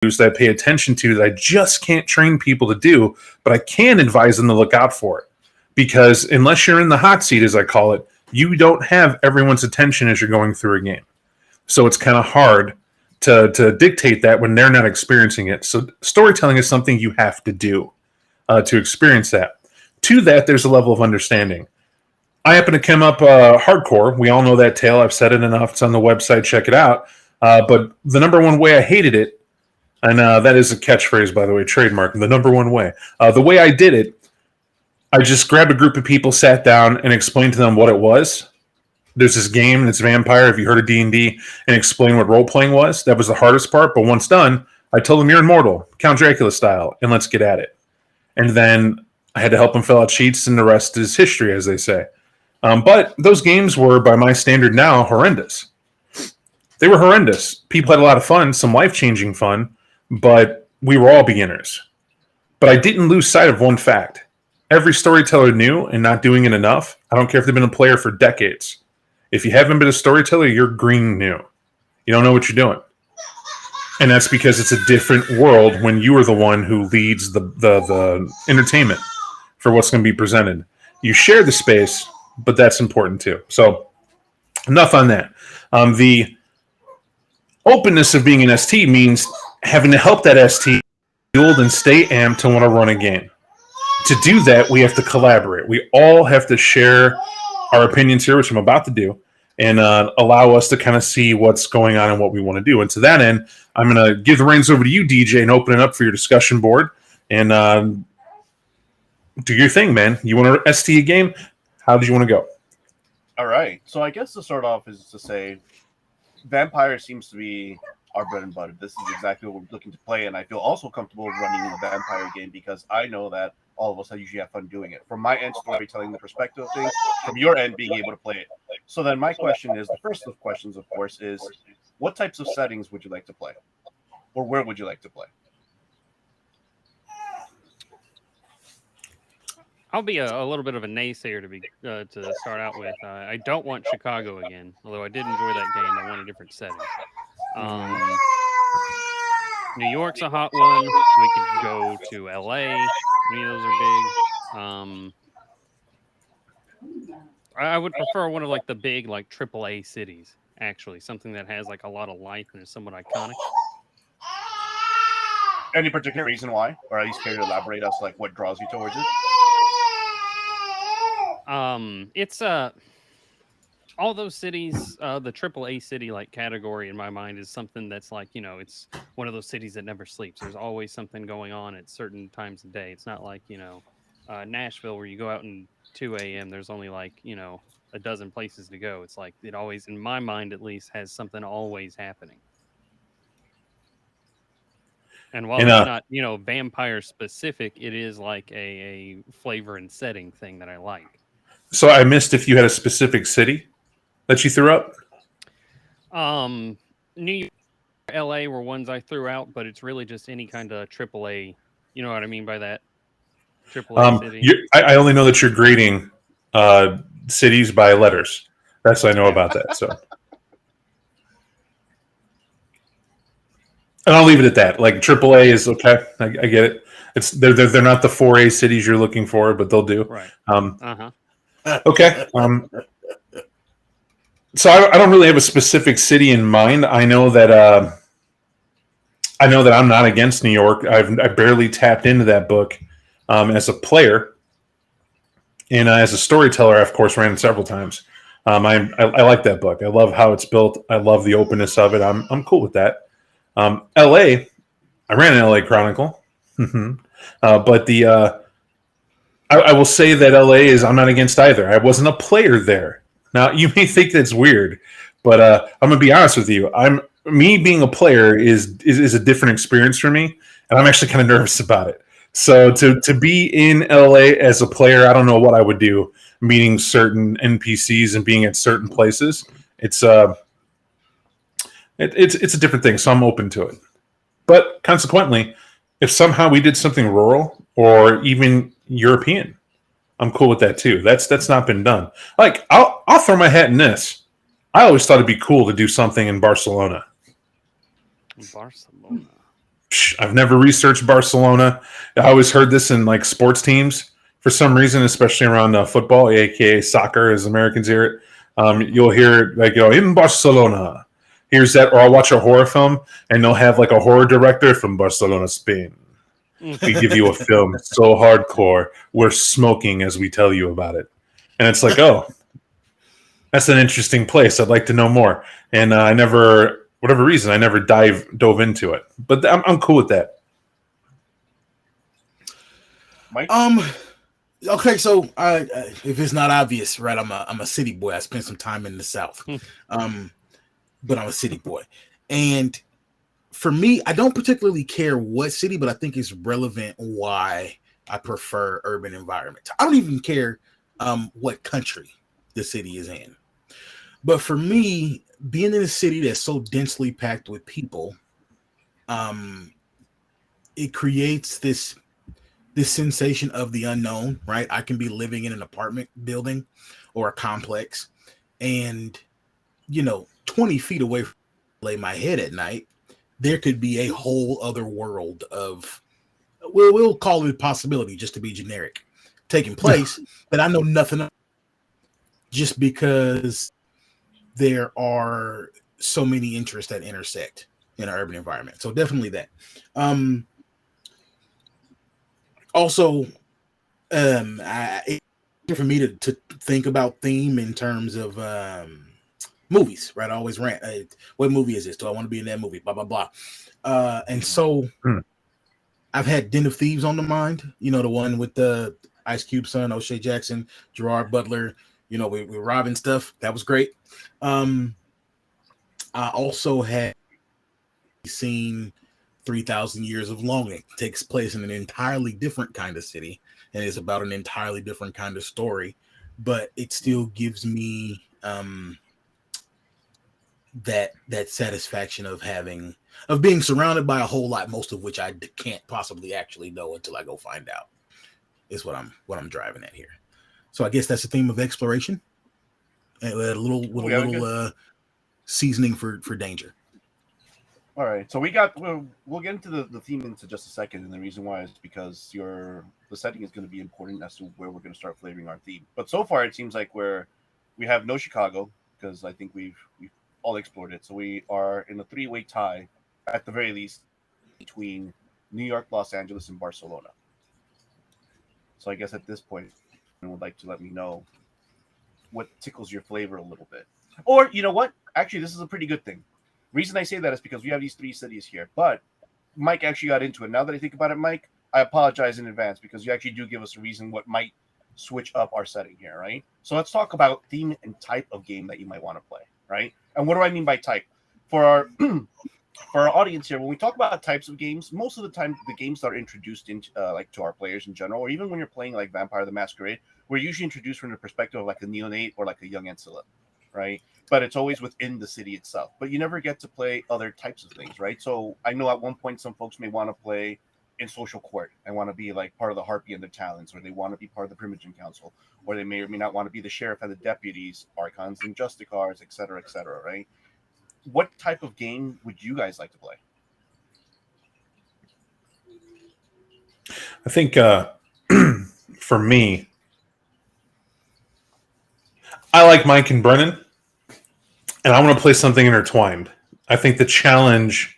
that I pay attention to that I just can't train people to do, but I can advise them to look out for it. Because unless you're in the hot seat, as I call it, you don't have everyone's attention as you're going through a game. So it's kind of hard to dictate that when they're not experiencing it. So storytelling is something you have to do to experience that. To that, there's a level of understanding. I happen to come up hardcore. We all know that tale. I've said it enough. It's on the website. Check it out. But the number one way I hated it, and that is a catchphrase, by the way, trademark, the number one way. The way I did it, I just grabbed a group of people, sat down, and explained to them what it was. There's this game, and it's Vampire, if you heard of D&D, and explain what role-playing was. That was the hardest part, but once done, I told them, you're immortal, Count Dracula style, and let's get at it. And then I had to help them fill out sheets, and the rest is history, as they say. But those games were, by my standard now, horrendous. They were horrendous. People had a lot of fun, some life-changing fun, but we were all beginners. But I didn't lose sight of one fact. Every storyteller knew, and not doing it enough, I don't care if they've been a player for decades. If you haven't been a storyteller, you're green new. You don't know what you're doing. And that's because it's a different world when you are the one who leads the entertainment for what's going to be presented. You share the space, but that's important too. So enough on that. The openness of being an ST means having to help that ST build and stay amped to want to run a game. To do that, we have to collaborate. We all have to share our opinions here, which I'm about to do, and allow us to kind of see what's going on and what we want to do. And to that end, I'm going to give the reins over to you, DJ, and open it up for your discussion board. And do your thing, man. You want to ST a game? How did you want to go? All right. So I guess to start off is to say Vampire seems to be our bread and butter. This is exactly what we're looking to play, and I feel also comfortable running a Vampire game because I know that all of us usually have fun doing it. From my end, storytelling the perspective of things, from your end, being able to play it. So then my question is, the first of questions, of course, is what types of settings would you like to play? Or where would you like to play? I'll be a little bit of a naysayer to start out with. I don't want Chicago again, although I did enjoy that game. I want a different setting. New York's a hot one. We could go to LA. Those are big. I would prefer one of like the big like AAA cities. Actually, something that has like a lot of life and is somewhat iconic. Any particular reason why, or at least can you elaborate as like what draws you towards it? It's all those cities, the AAA city like category in my mind is something that's like, it's one of those cities that never sleeps. There's always something going on at certain times of day. It's not like, Nashville where you go out and 2 a.m. There's only like, a dozen places to go. It's like it always, in my mind at least, has something always happening. And while it's not, vampire specific, it is like a flavor and setting thing that I like. So I missed if you had a specific city that you threw up. New York, LA were ones I threw out, but it's really just any kind of AAA. You know what I mean by that? AAA city. I only know that you're grading cities by letters. That's what I know about that. So, and I'll leave it at that. Like AAA is okay. I get it. It's they're not the 4A cities you're looking for, but they'll do. Right. Okay. So I don't really have a specific city in mind. I know that I'm not against New York. I barely tapped into that book as a player, and as a storyteller, I of course ran it several times. I like that book. I love how it's built. I love the openness of it. I'm cool with that. LA, I ran an LA Chronicle, but I will say that LA is, I'm not against either. I wasn't a player there. Now, you may think that's weird, but I'm going to be honest with you. Me being a player is a different experience for me, and I'm actually kind of nervous about it. So to be in LA as a player, I don't know what I would do, meeting certain NPCs and being at certain places. It's a different thing, so I'm open to it. But consequently, if somehow we did something rural or even European, I'm cool with that too. That's not been done. Like I'll throw my hat in this. I always thought it'd be cool to do something in Barcelona. Barcelona. I've never researched Barcelona. I always heard this in like sports teams for some reason, especially around football, aka soccer, as Americans hear it. You'll hear like, in Barcelona. Here's that, or I'll watch a horror film and they'll have like a horror director from Barcelona, Spain. We give you a film so hardcore, we're smoking as we tell you about it. And it's like, oh, that's an interesting place. I'd like to know more. And I never, whatever reason, I never dove into it. But I'm cool with that. Mike? Okay, so if it's not obvious, right? I'm a city boy. I spent some time in the South, but I'm a city boy, and for me, I don't particularly care what city, but I think it's relevant why I prefer urban environments. I don't even care what country the city is in, but for me, being in a city that's so densely packed with people, it creates this sensation of the unknown, right? I can be living in an apartment building or a complex, and 20 feet away from where I lay my head at night, there could be a whole other world of, we'll call it possibility just to be generic, taking place that I know nothing of, just because there are so many interests that intersect in an urban environment. So definitely that. Also, for me to think about theme in terms of movies, right? I always rant. What movie is this? Do I want to be in that movie? Blah blah blah. And so I've had Den of Thieves on the mind. The one with the Ice Cube son, O'Shea Jackson, Gerard Butler. With Robin stuff. That was great. I also had seen 3,000 Years of Longing. It takes place in an entirely different kind of city, and it's about an entirely different kind of story, but it still gives me that satisfaction of being surrounded by a whole lot, most of which I can't possibly actually know until I go find out, is what I'm driving at here. So I guess that's the theme of exploration, and a little seasoning for danger. All right, so we'll get into the theme into just a second, and the reason why is because the setting is going to be important as to where we're going to start flavoring our theme. But so far, it seems like we have no Chicago, because I think we've all explored it. So we are in a 3-way tie, at the very least, between New York, Los Angeles, and Barcelona. So I guess at this point, you would like to let me know what tickles your flavor a little bit, or you know what? Actually, this is a pretty good thing. Reason I say that is because we have these 3 cities here, but Mike actually got into it. Now that I think about it, Mike, I apologize in advance because you actually do give us a reason what might switch up our setting here, right? So let's talk about theme and type of game that you might want to play, right? And what do I mean by type? For our audience here, when we talk about types of games, most of the time the games that are introduced into to our players in general, or even when you're playing like Vampire the Masquerade, we're usually introduced from the perspective of like a neonate or like a young Ancilla, right? But it's always within the city itself. But you never get to play other types of things, right? So I know at one point some folks may want to play in social court and want to be like part of the Harpy and their talents, or they want to be part of the Primogen Council, or they may or may not want to be the sheriff and the deputies, Archons and Justicars, et cetera, right? What type of game would you guys like to play? I think for me, I like Mike and Brennan, and I want to play something intertwined. I think the challenge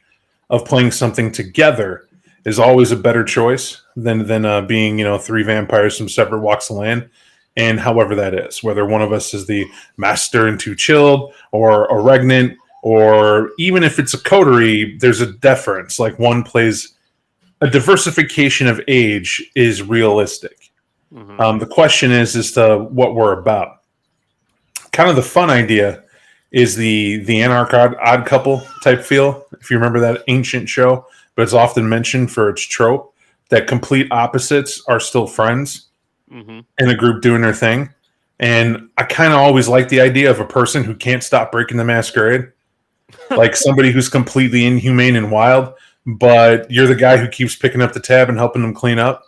of playing something together is always a better choice than being 3 vampires from separate walks of land, and however that is, whether one of us is the master and 2 chilled, or a regnant, or even if it's a coterie, there's a deference. Like one plays a diversification of age is realistic. Mm-hmm. The question is as to what we're about. Kind of the fun idea is the Anarch Odd Couple type feel, if you remember that ancient show, but it's often mentioned for its trope that complete opposites are still friends in a group doing their thing. And I kind of always like the idea of a person who can't stop breaking the masquerade, like somebody who's completely inhumane and wild, but you're the guy who keeps picking up the tab and helping them clean up.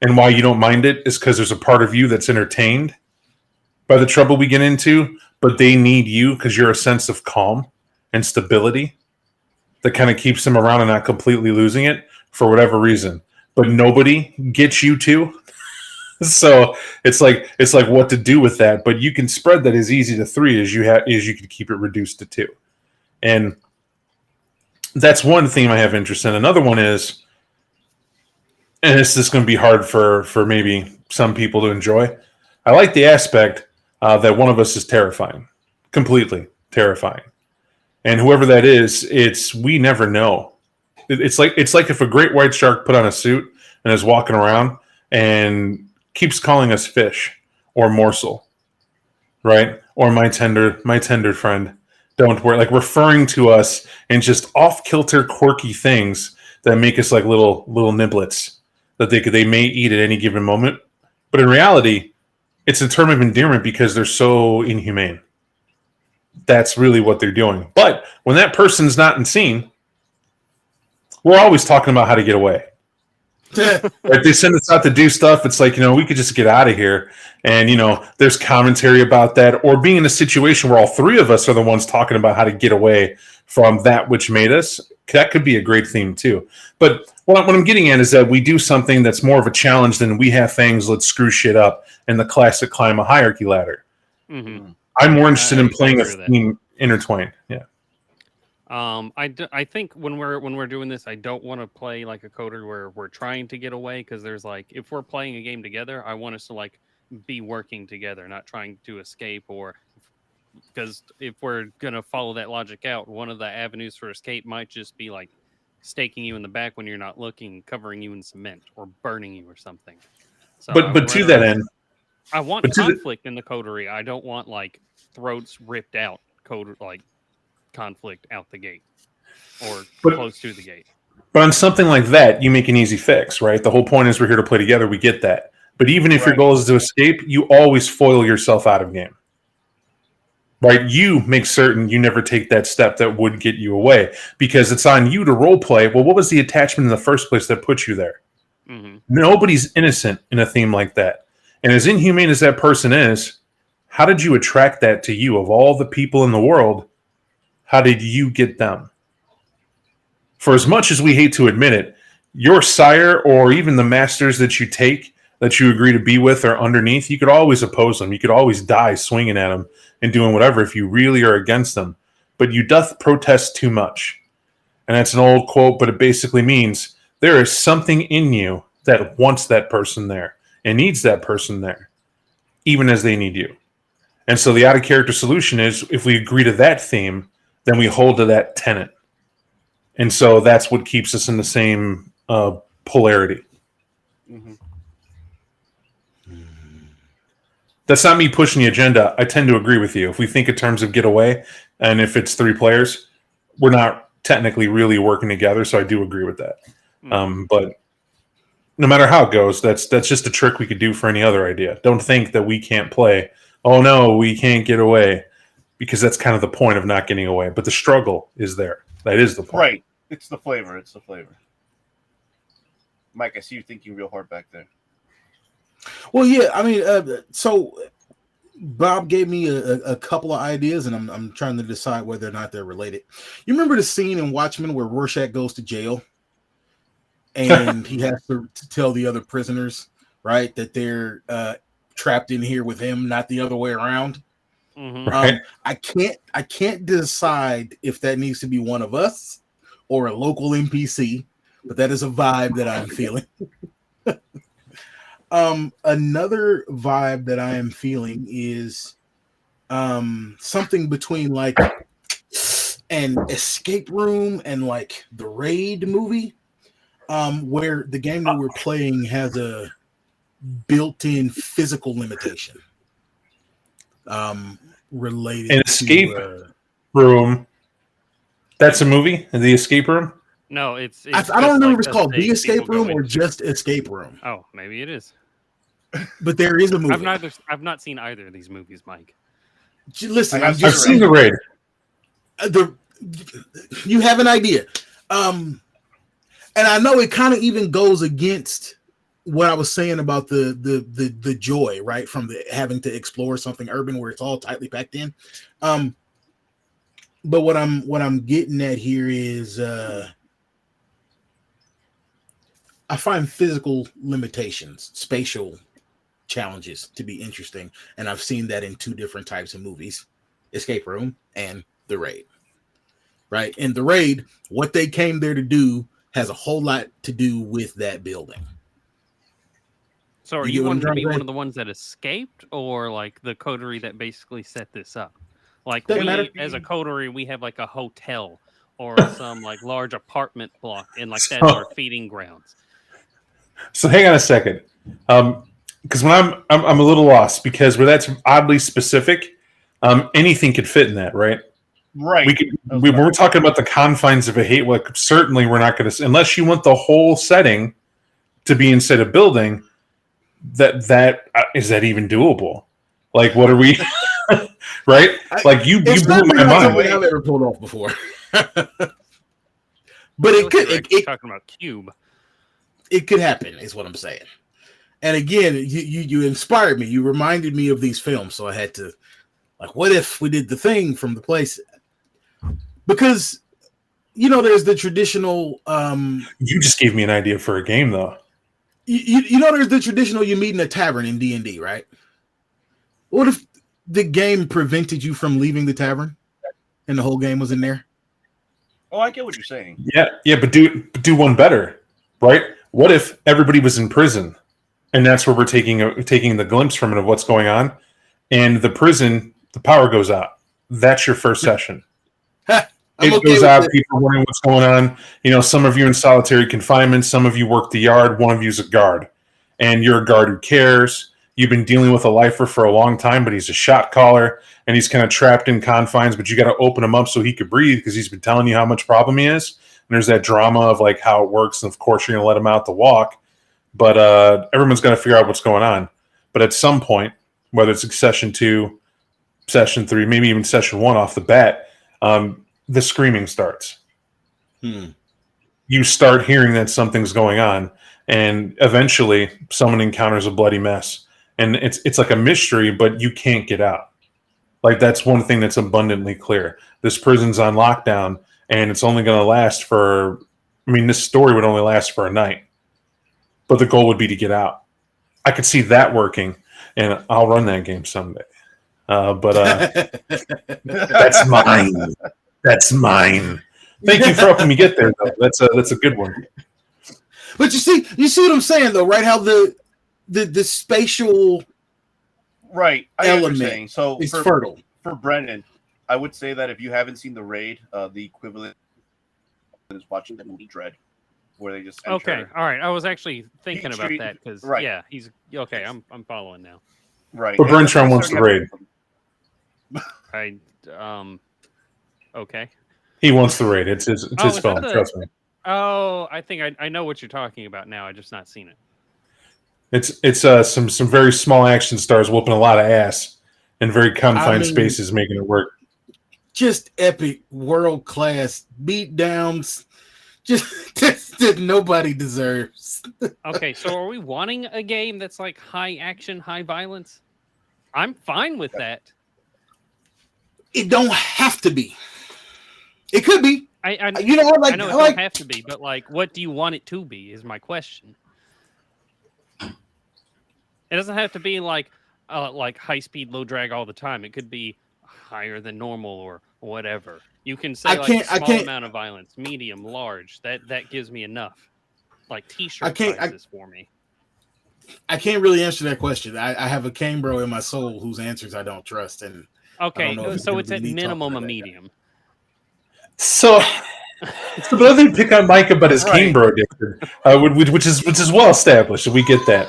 And why you don't mind it is because there's a part of you that's entertained by the trouble we get into, but they need you because you're a sense of calm and stability that kind of keeps them around and not completely losing it. for whatever reason, but nobody gets you to. So it's like what to do with that. But you can spread that as easy to 3 as you can keep it reduced to 2. And that's one theme I have interest in. Another one is, and this is going to be hard for maybe some people to enjoy. I like the aspect that one of us is terrifying, completely terrifying, and whoever that is, we never know. It's like if a great white shark put on a suit and is walking around and keeps calling us fish or morsel, right? Or my tender friend. Don't worry, like referring to us in just off kilter, quirky things that make us like little niblets that they may eat at any given moment. But in reality, it's a term of endearment because they're so inhumane. That's really what they're doing. But when that person's not in scene, we're always talking about how to get away. If they send us out to do stuff, it's like, we could just get out of here. And, there's commentary about that, or being in a situation where all 3 of us are the ones talking about how to get away from that which made us. That could be a great theme too. But what I'm getting at is that we do something that's more of a challenge than we have things, let's screw shit up, and the classic climb a hierarchy ladder. Mm-hmm. I'm more interested in playing a theme intertwined. Yeah. I think when we're doing this, I don't want to play like a coder where we're trying to get away, because there's like, if we're playing a game together, I want us to like be working together, not trying to escape, or because if we're gonna follow that logic out, one of the avenues for escape might just be like staking you in the back when you're not looking, covering you in cement, or burning you or something. So but to that end, I want conflict in the coterie. I don't want like throats ripped out conflict out the gate or close to the gate. But on something like that, you make an easy fix, right? The whole point is we're here to play together. We get that. But even if your goal is to escape, you always foil yourself out of game. Right? You make certain you never take that step that would get you away, because it's on you to role play. Well, what was the attachment in the first place that put you there? Mm-hmm. Nobody's innocent in a theme like that. And as inhumane as that person is, how did you attract that to you? Of all the people in the world, how did you get them? For as much as we hate to admit it, your sire or even the masters that you take, that you agree to be with or underneath, you could always oppose them. You could always die swinging at them and doing whatever if you really are against them. But you doth protest too much. And that's an old quote, but it basically means there is something in you that wants that person there and needs that person there, even as they need you. And so the out-of-character solution is, if we agree to that theme, then we hold to that tenet. And so that's what keeps us in the same polarity. Mm-hmm. That's not me pushing the agenda. I tend to agree with you. If we think in terms of get away, and if it's 3 players, we're not technically really working together. So I do agree with that. Mm-hmm. But no matter how it goes, that's just a trick we could do for any other idea. Don't think that we can't play. Oh no, we can't get away, because that's kind of the point of not getting away. But the struggle is there. That is the point. Right. It's the flavor. It's the flavor. Mike, I see you thinking real hard back there. Well, yeah. I mean, so Bob gave me a couple of ideas, and I'm trying to decide whether or not they're related. You remember the scene in Watchmen where Rorschach goes to jail, and he has to tell the other prisoners, right, that they're trapped in here with him, not the other way around. Mm-hmm. Right. I can't decide if that needs to be one of us or a local NPC, but that is a vibe that I'm feeling. Another vibe that I am feeling is something between like an escape room and like the Raid movie, where the game that we're playing has a built-in physical limitation. Related an escape room. That's a movie, The Escape Room? No, it's I don't remember if it's called The Escape Room or just Escape Room. Oh, maybe it is. But there is a movie. I've not seen either of these movies, Mike. Listen, I've seen The Raid. You have an idea. And I know it kind of even goes against what I was saying about the joy, right, from the having to explore something urban where it's all tightly packed in. But what I'm getting at here is I find physical limitations, spatial challenges to be interesting, and I've seen that in two different types of movies: Escape Room and The Raid. Right? In The Raid, what they came there to do has a whole lot to do with that building. So are you wanting to be one of the ones that escaped, or like the coterie that basically set this up? Like as a coterie, we have like a hotel or some like large apartment block, and like that's our feeding grounds. So hang on a second, because when I'm a little lost because where that's oddly specific, anything could fit in that, right? Right. When we're talking about the confines of a hate, like certainly we're not going to, unless you want the whole setting to be inside a building. That is that even doable? Like, what are we? Right? Like you blew my mind. I've ever pulled off before. But it could. Talking about Cube. It could happen, is what I'm saying. And again, you inspired me. You reminded me of these films, so I had to, like, what if we did The Thing from the place? Because, there's the traditional... you just gave me an idea for a game, though. There's the traditional you meet in a tavern in D&D, right? What if the game prevented you from leaving the tavern and the whole game was in there? Oh, I get what you're saying. Yeah, but do one better, right? What if everybody was in prison, and that's where we're taking the glimpse from it of what's going on, and the prison, the power goes out. That's your first session. It goes out, people are wondering what's going on. Some of you in solitary confinement, some of you work the yard, one of you's a guard. And you're a guard who cares. You've been dealing with a lifer for a long time, but he's a shot caller, and he's kind of trapped in confines, but you got to open him up so he could breathe because he's been telling you how much problem he is. And there's that drama of, like, how it works, and of course you're going to let him out to walk. But everyone's got to figure out what's going on. But at some point, whether it's session 2, session 3, maybe even session 1 off the bat, the screaming starts. You start hearing that something's going on, and eventually someone encounters a bloody mess, and it's like a mystery, but you can't get out. Like, that's one thing that's abundantly clear. This prison's on lockdown, and it's only going to last for, this story would only last for a night, but the goal would be to get out. I could see that working, and I'll run that game someday. But that's mine. That's mine. Thank you for helping me get there, though. That's a good one. But you see what I'm saying, though, right? How the spatial element so is fertile. For Brendan, I would say that if you haven't seen The Raid, the equivalent is watching the movie Dread, where they just enter. Okay, all right. I was actually thinking about that because he's okay. I'm following now. Right, but Brentron wants The Raid. Okay. He wants The Raid. It's his film. Trust me. Oh, I think I know what you're talking about now. I just not seen it. It's some very small action stars whooping a lot of ass in very confined spaces, making it work. Just epic, world class beatdowns, just that nobody deserves. Okay, so are we wanting a game that's like high action, high violence? I'm fine with that. It don't have to be. It could be. I know it don't have to be, but like, what do you want it to be? Is my question. It doesn't have to be like high speed, low drag all the time. It could be higher than normal or whatever. You can say small amount of violence, medium, large. That gives me enough. Like t-shirt sizes for me. I can't really answer that question. I have a cane bro in my soul whose answers I don't trust, and okay, so it's at minimum a medium. So but I think pick on Mike about his cane bro addiction, which is well established. We get that.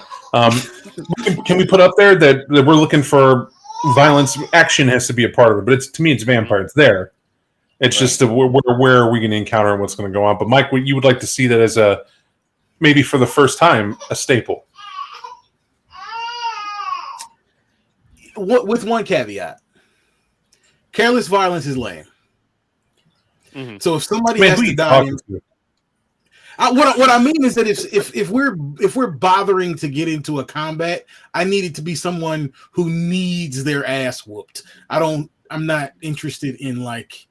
Can we put up there that we're looking for violence? Action has to be a part of it, but to me, it's vampire. It's there. It's just where are we going to encounter and what's going to go on. But Mike, you would like to see that as maybe for the first time a staple. With one caveat: careless violence is lame. Mm-hmm. So if somebody has to die, what I mean is that if we're bothering to get into a combat, I need it to be someone who needs their ass whooped. I'm not interested in like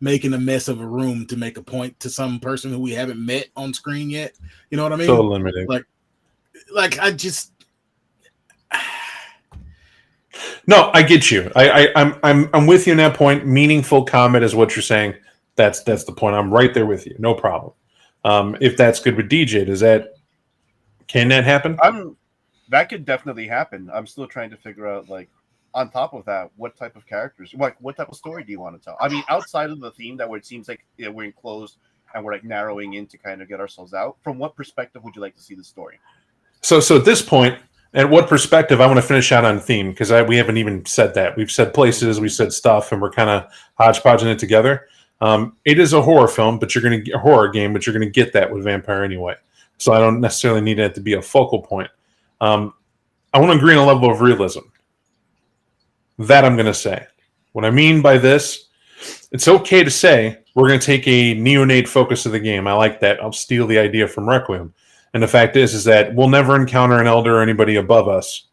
making a mess of a room to make a point to some person who we haven't met on screen yet. You know what I mean? So limiting. Like I just. No, I get you. I'm with you in that point. Meaningful comment is what you're saying. That's the point. I'm right there with you. No problem. If that's good with DJ, can that happen? That could definitely happen. I'm still trying to figure out, like, on top of that, what type of characters, like, what type of story do you want to tell? I mean, outside of the theme where it seems like we're enclosed and we're like narrowing in to kind of get ourselves out. From what perspective would you like to see the story? So at this point, at what perspective, I want to finish out on theme because we haven't even said that. We've said places, we said stuff, and we're kind of hodgepodging it together. It is a horror film, but you're going to get a horror game, but you're going to get that with Vampire anyway. So I don't necessarily need it to be a focal point. I want to agree on a level of realism. That I'm going to say. What I mean by this, it's okay to say we're going to take a neonate focus of the game. I like that. I'll steal the idea from Requiem. And the fact is that we'll never encounter an elder or anybody above us.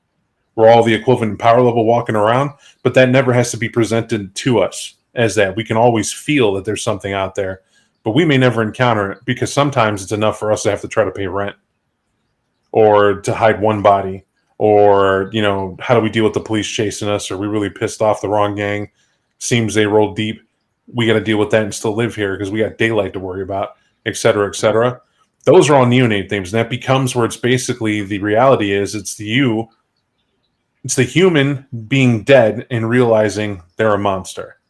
We're all the equivalent in power level walking around, but that never has to be presented to us as that. We can always feel that there's something out there, but we may never encounter it because sometimes it's enough for us to have to try to pay rent or to hide one body or, how do we deal with the police chasing us? Are we really pissed off the wrong gang? Seems they rolled deep. We got to deal with that and still live here because we got daylight to worry about, et cetera, et cetera. Those are all neonate themes, and that becomes where it's basically the reality is it's the human being dead and realizing they're a monster.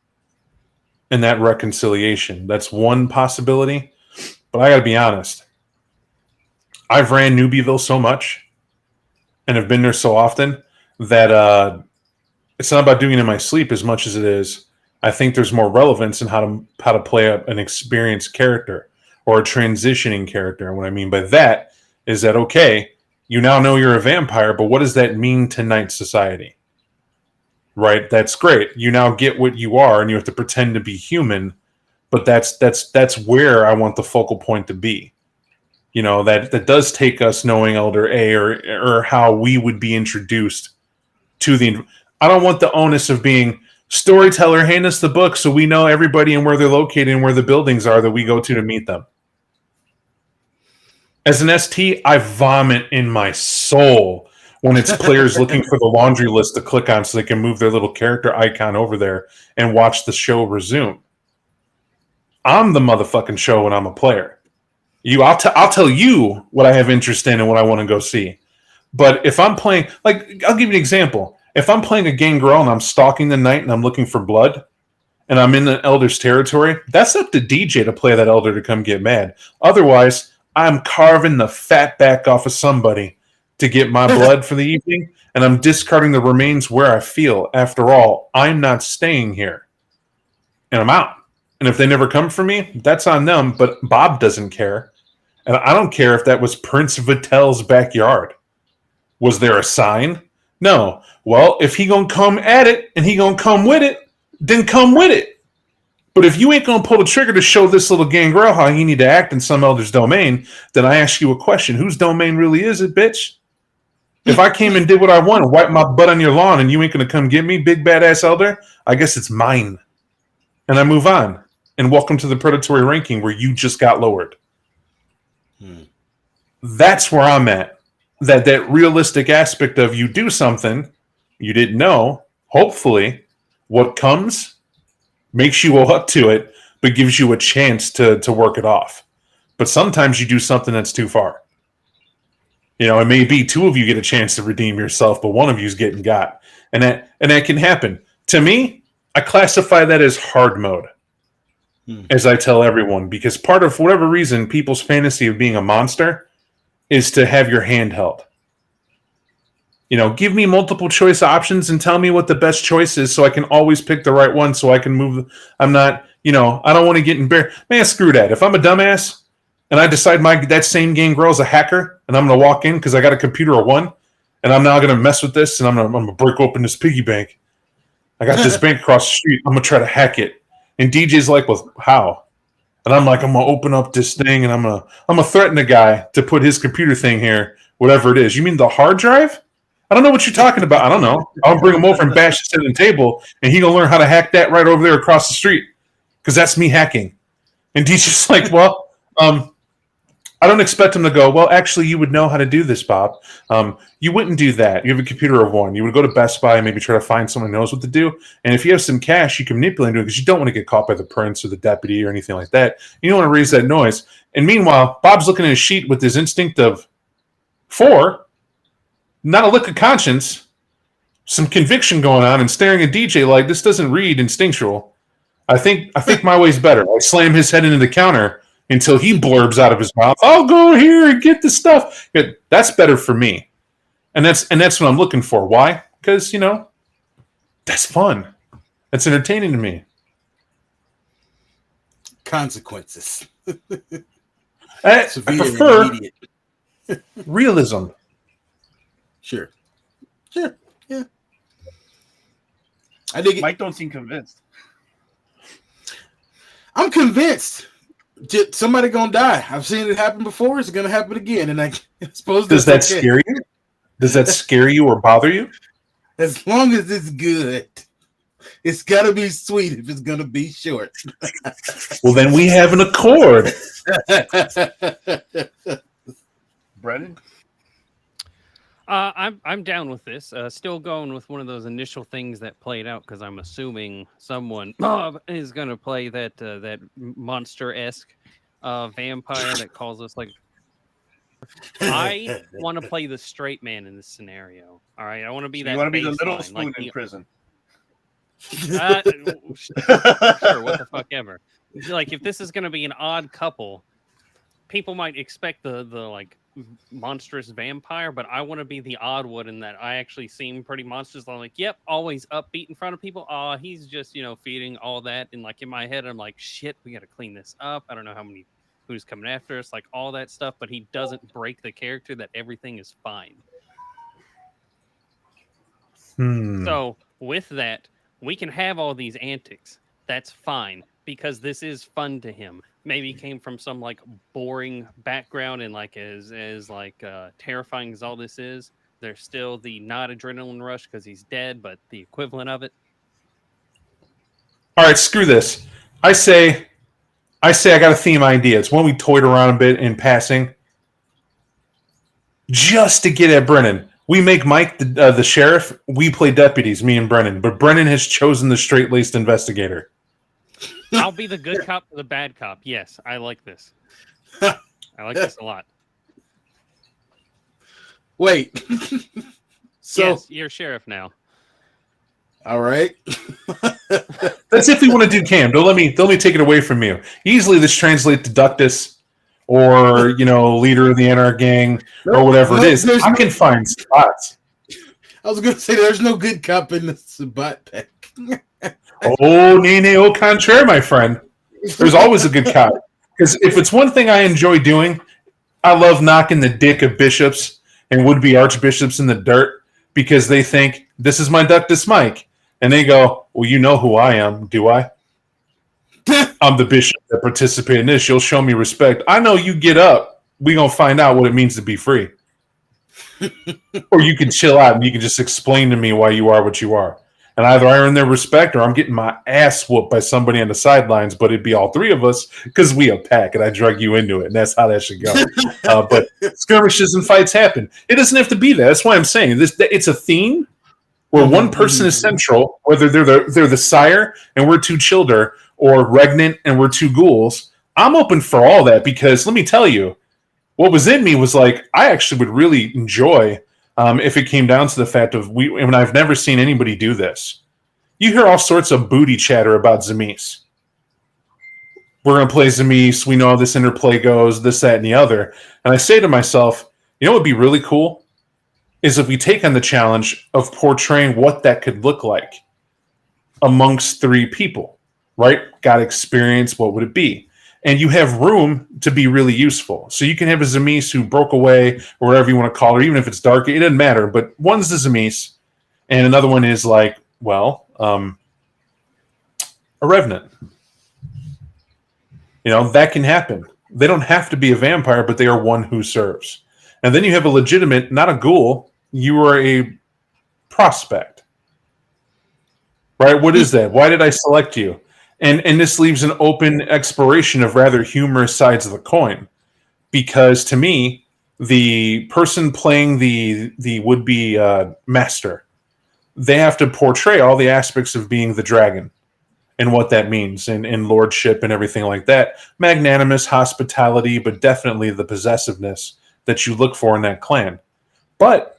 And that reconciliation, that's one possibility. But I got to be honest. I've ran Newbieville so much and have been there so often that it's not about doing it in my sleep as much as it is. I think there's more relevance in how to play an experienced character or a transitioning character. And what I mean by that is that, okay, you now know you're a vampire, but what does that mean to night society? Right? That's great. You now get what you are and you have to pretend to be human, but that's where I want the focal point to be. That does take us knowing Elder A or how we would be introduced to I don't want the onus of being storyteller, hand us the book so we know everybody and where they're located and where the buildings are that we go to meet them. As an ST, I vomit in my soul when it's players looking for the laundry list to click on so they can move their little character icon over there and watch the show resume. I'm the motherfucking show when I'm a player. I'll tell you what I have interest in and what I want to go see. But if I'm playing, like, I'll give you an example. If I'm playing a Gangrel and I'm stalking the night and I'm looking for blood and I'm in the Elder's territory, that's up to DJ to play that Elder to come get mad. Otherwise, I'm carving the fat back off of somebody to get my blood for the evening, and I'm discarding the remains where I feel. After all, I'm not staying here. And I'm out. And if they never come for me, that's on them, but Bob doesn't care. And I don't care if that was Prince Vitel's backyard. Was there a sign? No. Well, if he gonna come at it and he gonna come with it, then come with it. But if you ain't gonna pull the trigger to show this little Gangrel how you need to act in some elder's domain, then I ask you a question. Whose domain really is it, bitch? If I came and did what I want and wiped my butt on your lawn and you ain't gonna come get me, big badass elder, I guess it's mine. And I move on. And welcome to the predatory ranking where you just got lowered. That's where I'm at. That realistic aspect of you do something you didn't know, hopefully, what comes makes you up to it, but gives you a chance to work it off. But sometimes you do something that's too far. It may be two of you get a chance to redeem yourself, but one of you's getting got. And that can happen. To me, I classify that as hard mode. As I tell everyone, because part of whatever reason, people's fantasy of being a monster is to have your hand held. Give me multiple choice options and tell me what the best choice is so I can always pick the right one so I can move. I'm not, I don't want to get embarrassed. Man, screw that. If I'm a dumbass and I decide that same Gangrel's a hacker and I'm going to walk in because I got a computer of one and I'm now going to mess with this and I'm going to break open this piggy bank. I got this bank across the street. I'm going to try to hack it. And DJ's like, well, how? And I'm like, I'm going to open up this thing and I'm going to threaten the guy to put his computer thing here, whatever it is. You mean the hard drive? I don't know what you're talking about. I don't know. I'll bring him over and bash his head on the table and he going to learn how to hack that right over there across the street. because that's me hacking. And DJ's like, well, I don't expect him to go, well, actually, you would know how to do this, Bob. You wouldn't do that. You have a computer of one. You would go to Best Buy and maybe try to find someone who knows what to do. And if you have some cash, you can manipulate it because you don't want to get caught by the prince or the deputy or anything like that. You don't want to raise that noise. And meanwhile, Bob's looking at his sheet with his instinct of 4, not a lick of conscience, some conviction going on, and staring at DJ like, this doesn't read instinctual. I think my way's better. I slam his head into the counter until he blurbs out of his mouth, I'll go here and get the stuff. That's better for me. And that's what I'm looking for. Why? Because, that's fun. That's entertaining to me. Consequences. I prefer realism. Sure. Yeah. I dig it. Mike don't seem convinced. I'm convinced. Somebody gonna die. I've seen it happen before. It's gonna happen again, and I suppose. Does that scare you? Does that scare you or bother you? As long as it's good, it's gotta be sweet. If it's gonna be short, well, then we have an accord. Brennan, I'm down with this. Still going with one of those initial things that played out because I'm assuming someone is going to play that monster-esque vampire that calls us like. I want to play the straight man in this scenario. All right, I want to be that. You want to be the little baseline, spoon like in prison. Sure, what the fuck ever. Like, if this is going to be an odd couple, people might expect the like monstrous vampire, but I want to be the odd one in that I actually seem pretty monstrous. I'm like, yep, always upbeat in front of people. He's just feeding all that, and like in my head, I'm like, shit, we got to clean this up. I don't know who's coming after us, like all that stuff. But he doesn't break the character that everything is fine. So with that, we can have all these antics. That's fine because this is fun to him. Maybe he came from some like boring background and like as like terrifying as all this is, there's still the not adrenaline rush because he's dead, but the equivalent of it. All right, screw this. I say I got a theme idea. It's one we toyed around a bit in passing, just to get at Brennan. We make Mike the sheriff. We play deputies, me and Brennan. But Brennan has chosen the straight-laced investigator. I'll be the good cop to the bad cop. Yes, I like this. I like this a lot. Wait. So yes, you're sheriff now. All right. That's if we want to do Cam. Don't let me take it away from you. Easily this translates to Ductus or leader of the NR gang or whatever it is. I can find spots. I was going to say there's no good cop in the Sabat pack. Oh, nene au contraire, my friend. There's always a good cop. Because if it's one thing I enjoy doing, I love knocking the dick of bishops and would-be archbishops in the dirt because they think, this is my Ductus Mike. And they go, well, you know who I am, do I? I'm the bishop that participated in this. You'll show me respect. I know you get up. We're going to find out what it means to be free. Or you can chill out and you can just explain to me why you are what you are. And either I earn their respect or I'm getting my ass whooped by somebody on the sidelines, but it'd be all three of us because we a pack and I drug you into it. And that's how that should go. But skirmishes and fights happen. It doesn't have to be that. That's why I'm saying this. It's a theme where one person is central, whether they're the sire and we're two children, or regnant and we're two ghouls. I'm open for all that because let me tell you, what was in me was like, I actually would really enjoy if it came down to the fact of and I've never seen anybody do this. You hear all sorts of booty chatter about Zemis. We're going to play Zemis. We know how this interplay goes, this, that, and the other. And I say to myself, what would be really cool is if we take on the challenge of portraying what that could look like amongst three people, right? Got experience, what would it be? And you have room to be really useful. So you can have a Zemis who broke away, or whatever you want to call her, even if it's dark, it doesn't matter. But one's the Zemis, and another one is like, a revenant. That can happen. They don't have to be a vampire, but they are one who serves. And then you have a legitimate, not a ghoul, you are a prospect. Right? What is that? Why did I select you? And this leaves an open exploration of rather humorous sides of the coin, because to me, the person playing the would be master, they have to portray all the aspects of being the dragon and what that means, and lordship and everything like that. Magnanimous, hospitality, but definitely the possessiveness that you look for in that clan. But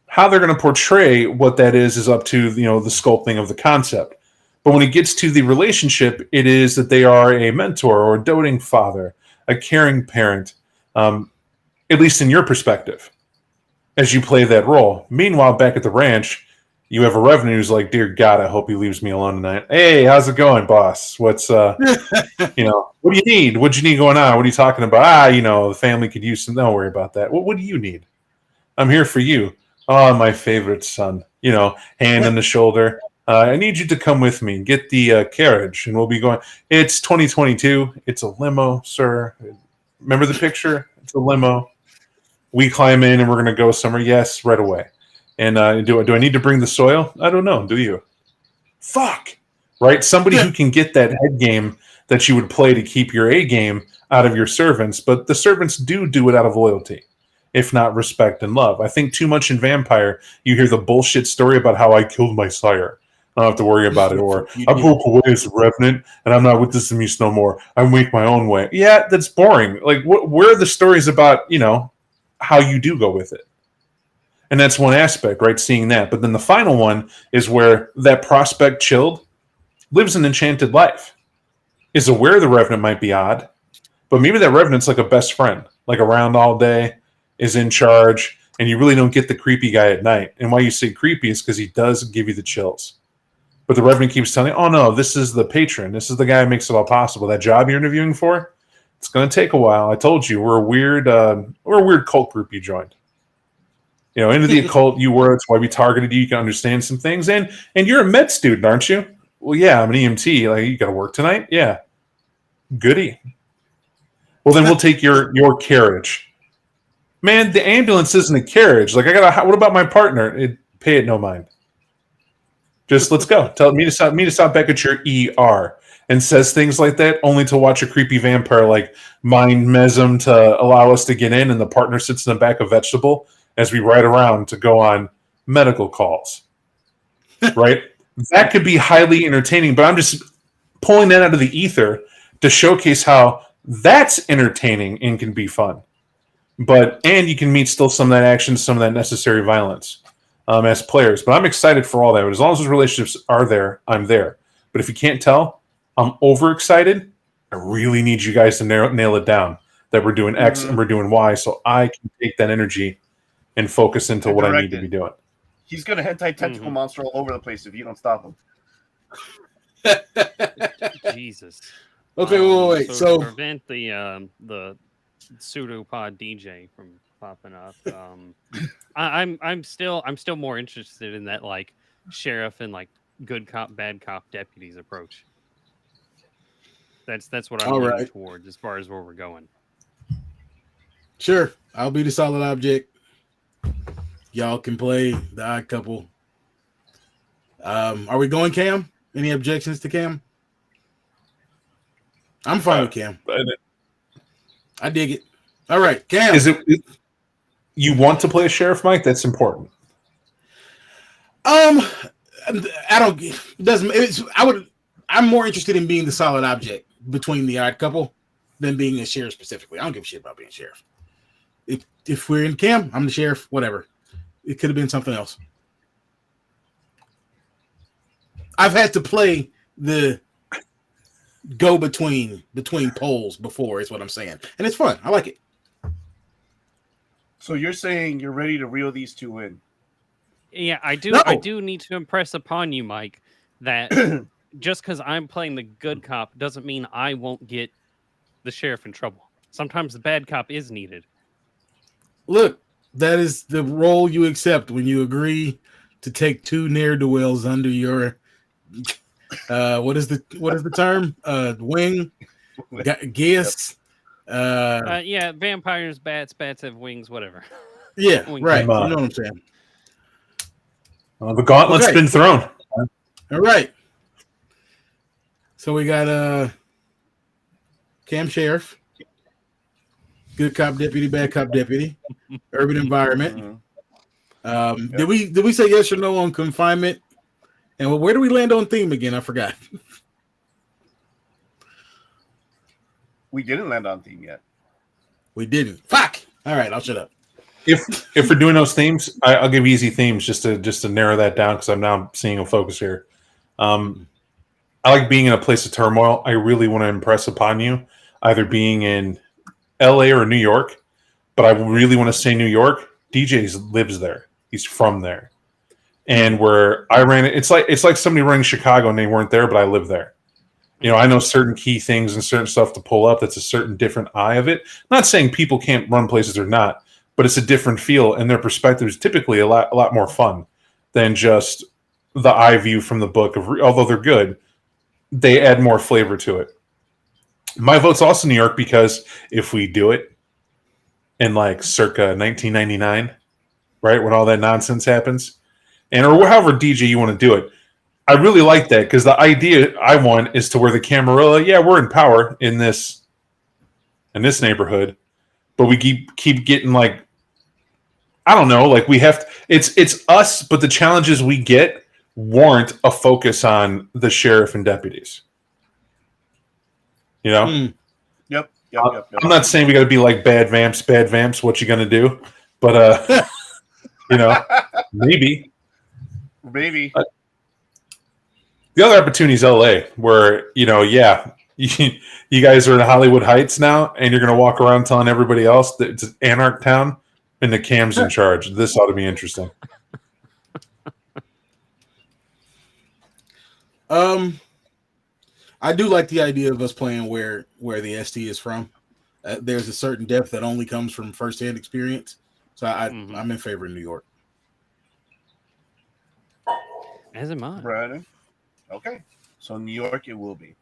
how they're going to portray what that is up to the sculpting of the concept. But when it gets to the relationship, it is that they are a mentor or a doting father, a caring parent, at least in your perspective, as you play that role. Meanwhile, back at the ranch, you have a revenue who's like, dear God, I hope he leaves me alone tonight. Hey, how's it going, boss? What's, what do you need? What do you need going on? What are you talking about? The family could use some, don't worry about that. What do you need? I'm here for you. Oh, my favorite son, hand on the shoulder. I need you to come with me. Get the carriage, and we'll be going. It's 2022. It's a limo, sir. Remember the picture? It's a limo. We climb in, and we're going to go somewhere. Yes, right away. And do I need to bring the soil? I don't know. Do you? Fuck. Right? Somebody who can get that head game that you would play to keep your A game out of your servants, but the servants do it out of loyalty, if not respect and love. I think too much in Vampire, you hear the bullshit story about how I killed my sire. I don't have to worry about it. Or I broke away as a revenant, and I'm not with this Amish no more. I make my own way. Yeah, that's boring. Like, where are the stories about, how you do go with it? And that's one aspect, right? Seeing that. But then the final one is where that prospect chilled lives an enchanted life, is aware the revenant might be odd, but maybe that revenant's like a best friend, like around all day, is in charge, and you really don't get the creepy guy at night. And why you say creepy is because he does give you the chills. But the revenant keeps telling you, oh no, this is the patron. This is the guy who makes it all possible. That job you're interviewing for, it's going to take a while. I told you, we're a weird cult group you joined. Into the occult you were. It's why we targeted you. You can understand some things. And you're a med student, aren't you? Well, yeah, I'm an EMT. Like, you got to work tonight? Yeah. Goody. Well, then we'll take your carriage. Man, the ambulance isn't a carriage. Like, what about my partner? Pay it no mind. Just let's go. Tell me to stop back at your ER, and says things like that only to watch a creepy vampire like mind mesm to allow us to get in, and the partner sits in the back of vegetable as we ride around to go on medical calls. Right? That could be highly entertaining, but I'm just pulling that out of the ether to showcase how that's entertaining and can be fun. And you can meet still some of that action, some of that necessary violence as players. But I'm excited for all that. But as long as those relationships are there, I'm there. But if you can't tell, I'm overexcited. I really need you guys to nail it down that we're doing X and we're doing Y, so I can take that energy and focus into what I need to be doing. He's going to hentai tentacle monster all over the place if you don't stop him. Jesus. Okay, wait. So to prevent the pseudopod DJ from popping up, I'm still more interested in that like sheriff and like good cop bad cop deputies approach. That's what I'm leaning towards as far as where we're going. Sure, I'll be the solid object. Y'all can play the odd couple. Are we going Cam? Any objections to Cam? I'm fine with Cam. I dig it. All right, Cam. You want to play a sheriff, Mike? That's important. I don't. It doesn't. I'm more interested in being the solid object between the odd couple than being a sheriff specifically. I don't give a shit about being a sheriff. If we're in Cam, I'm the sheriff. Whatever. It could have been something else. I've had to play the go between poles before, is what I'm saying. And it's fun. I like it. So you're saying you're ready to reel these two in? Yeah, I do. No. I do need to impress upon you, Mike, that just because I'm playing the good cop doesn't mean I won't get the sheriff in trouble. Sometimes the bad cop is needed. Look, that is the role you accept when you agree to take two ne'er-do-wells under your what is the term? Wing? Guess? Yeah, vampires, bats have wings, whatever. Yeah, right. You know what I'm saying. The gauntlet's been thrown. All right. So we got Cam Sheriff, good cop deputy, bad cop deputy, urban environment. Mhm. Did we say yes or no on confinement? And where do we land on theme again? I forgot. We didn't land on theme yet. We didn't. Fuck. All right, I'll shut up. If we're doing those themes, I'll give easy themes just to narrow that down because I'm now seeing a focus here. I like being in a place of turmoil. I really want to impress upon you, either being in LA or New York, but I really want to say New York. DJ lives there. He's from there. And where I ran it, it's like somebody running Chicago and they weren't there, but I live there. You know, I know certain key things and certain stuff to pull up. That's a certain different eye of it. Not saying people can't run places or not, but it's a different feel, and their perspective is typically a lot more fun than just the eye view from the book. Although they're good, they add more flavor to it. My vote's also New York because if we do it in like circa 1999, right when all that nonsense happens, and or however DJ you want to do it, I really like that because the idea I want is to where the Camarilla, yeah, we're in power in this neighborhood, but we keep getting like, I don't know, like we have to, it's us, but the challenges we get warrant a focus on the sheriff and deputies. You know? Yep. I'm not saying we got to be like bad vamps. What you gonna do? But you know, maybe. The other opportunity is LA, where, you know, yeah, you guys are in Hollywood Heights now, and you're going to walk around telling everybody else that it's an Anarch town and the Cam's in charge. This ought to be interesting. I do like the idea of us playing where the ST is from. There's a certain depth that only comes from firsthand experience. So I'm in favor of New York. As am I. Brandon. Okay, so New York it will be.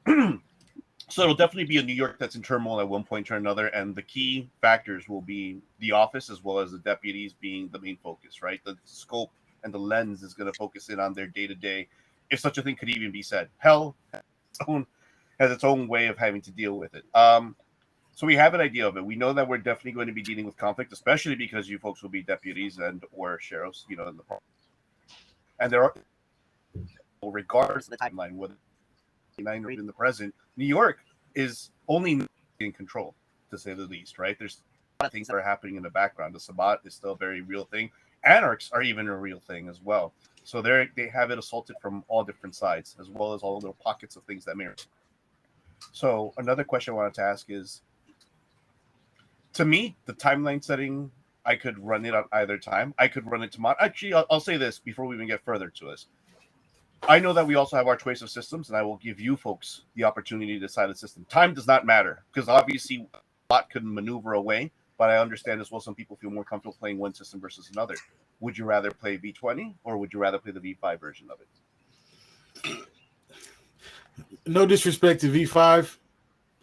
So it'll definitely be a New York that's in turmoil at one point or another, and the key factors will be the office as well as the deputies being the main focus, right? The scope and the lens is going to focus in on their day-to-day, if such a thing could even be said. Hell has its own way of having to deal with it. So we have an idea of it. We know that we're definitely going to be dealing with conflict, especially because you folks will be deputies and or sheriffs, you know, in the and there are, regardless of the timeline, whether or in the present, New York is only in control, to say the least, right? There's a lot of things that are happening in the background. The Sabbat is still a very real thing. Anarchs are even a real thing as well. So they have it assaulted from all different sides, as well as all the little pockets of things that may. So another question I wanted to ask is, to me, the timeline setting, I could run it at either time. I could run it to Actually, I'll say this before we even get further to this. I know that we also have our choice of systems, and I will give you folks the opportunity to decide a system. Time does not matter, because obviously a lot could maneuver away, but I understand as well some people feel more comfortable playing one system versus another. Would you rather play V20, or would you rather play the V5 version of it? No disrespect to V5,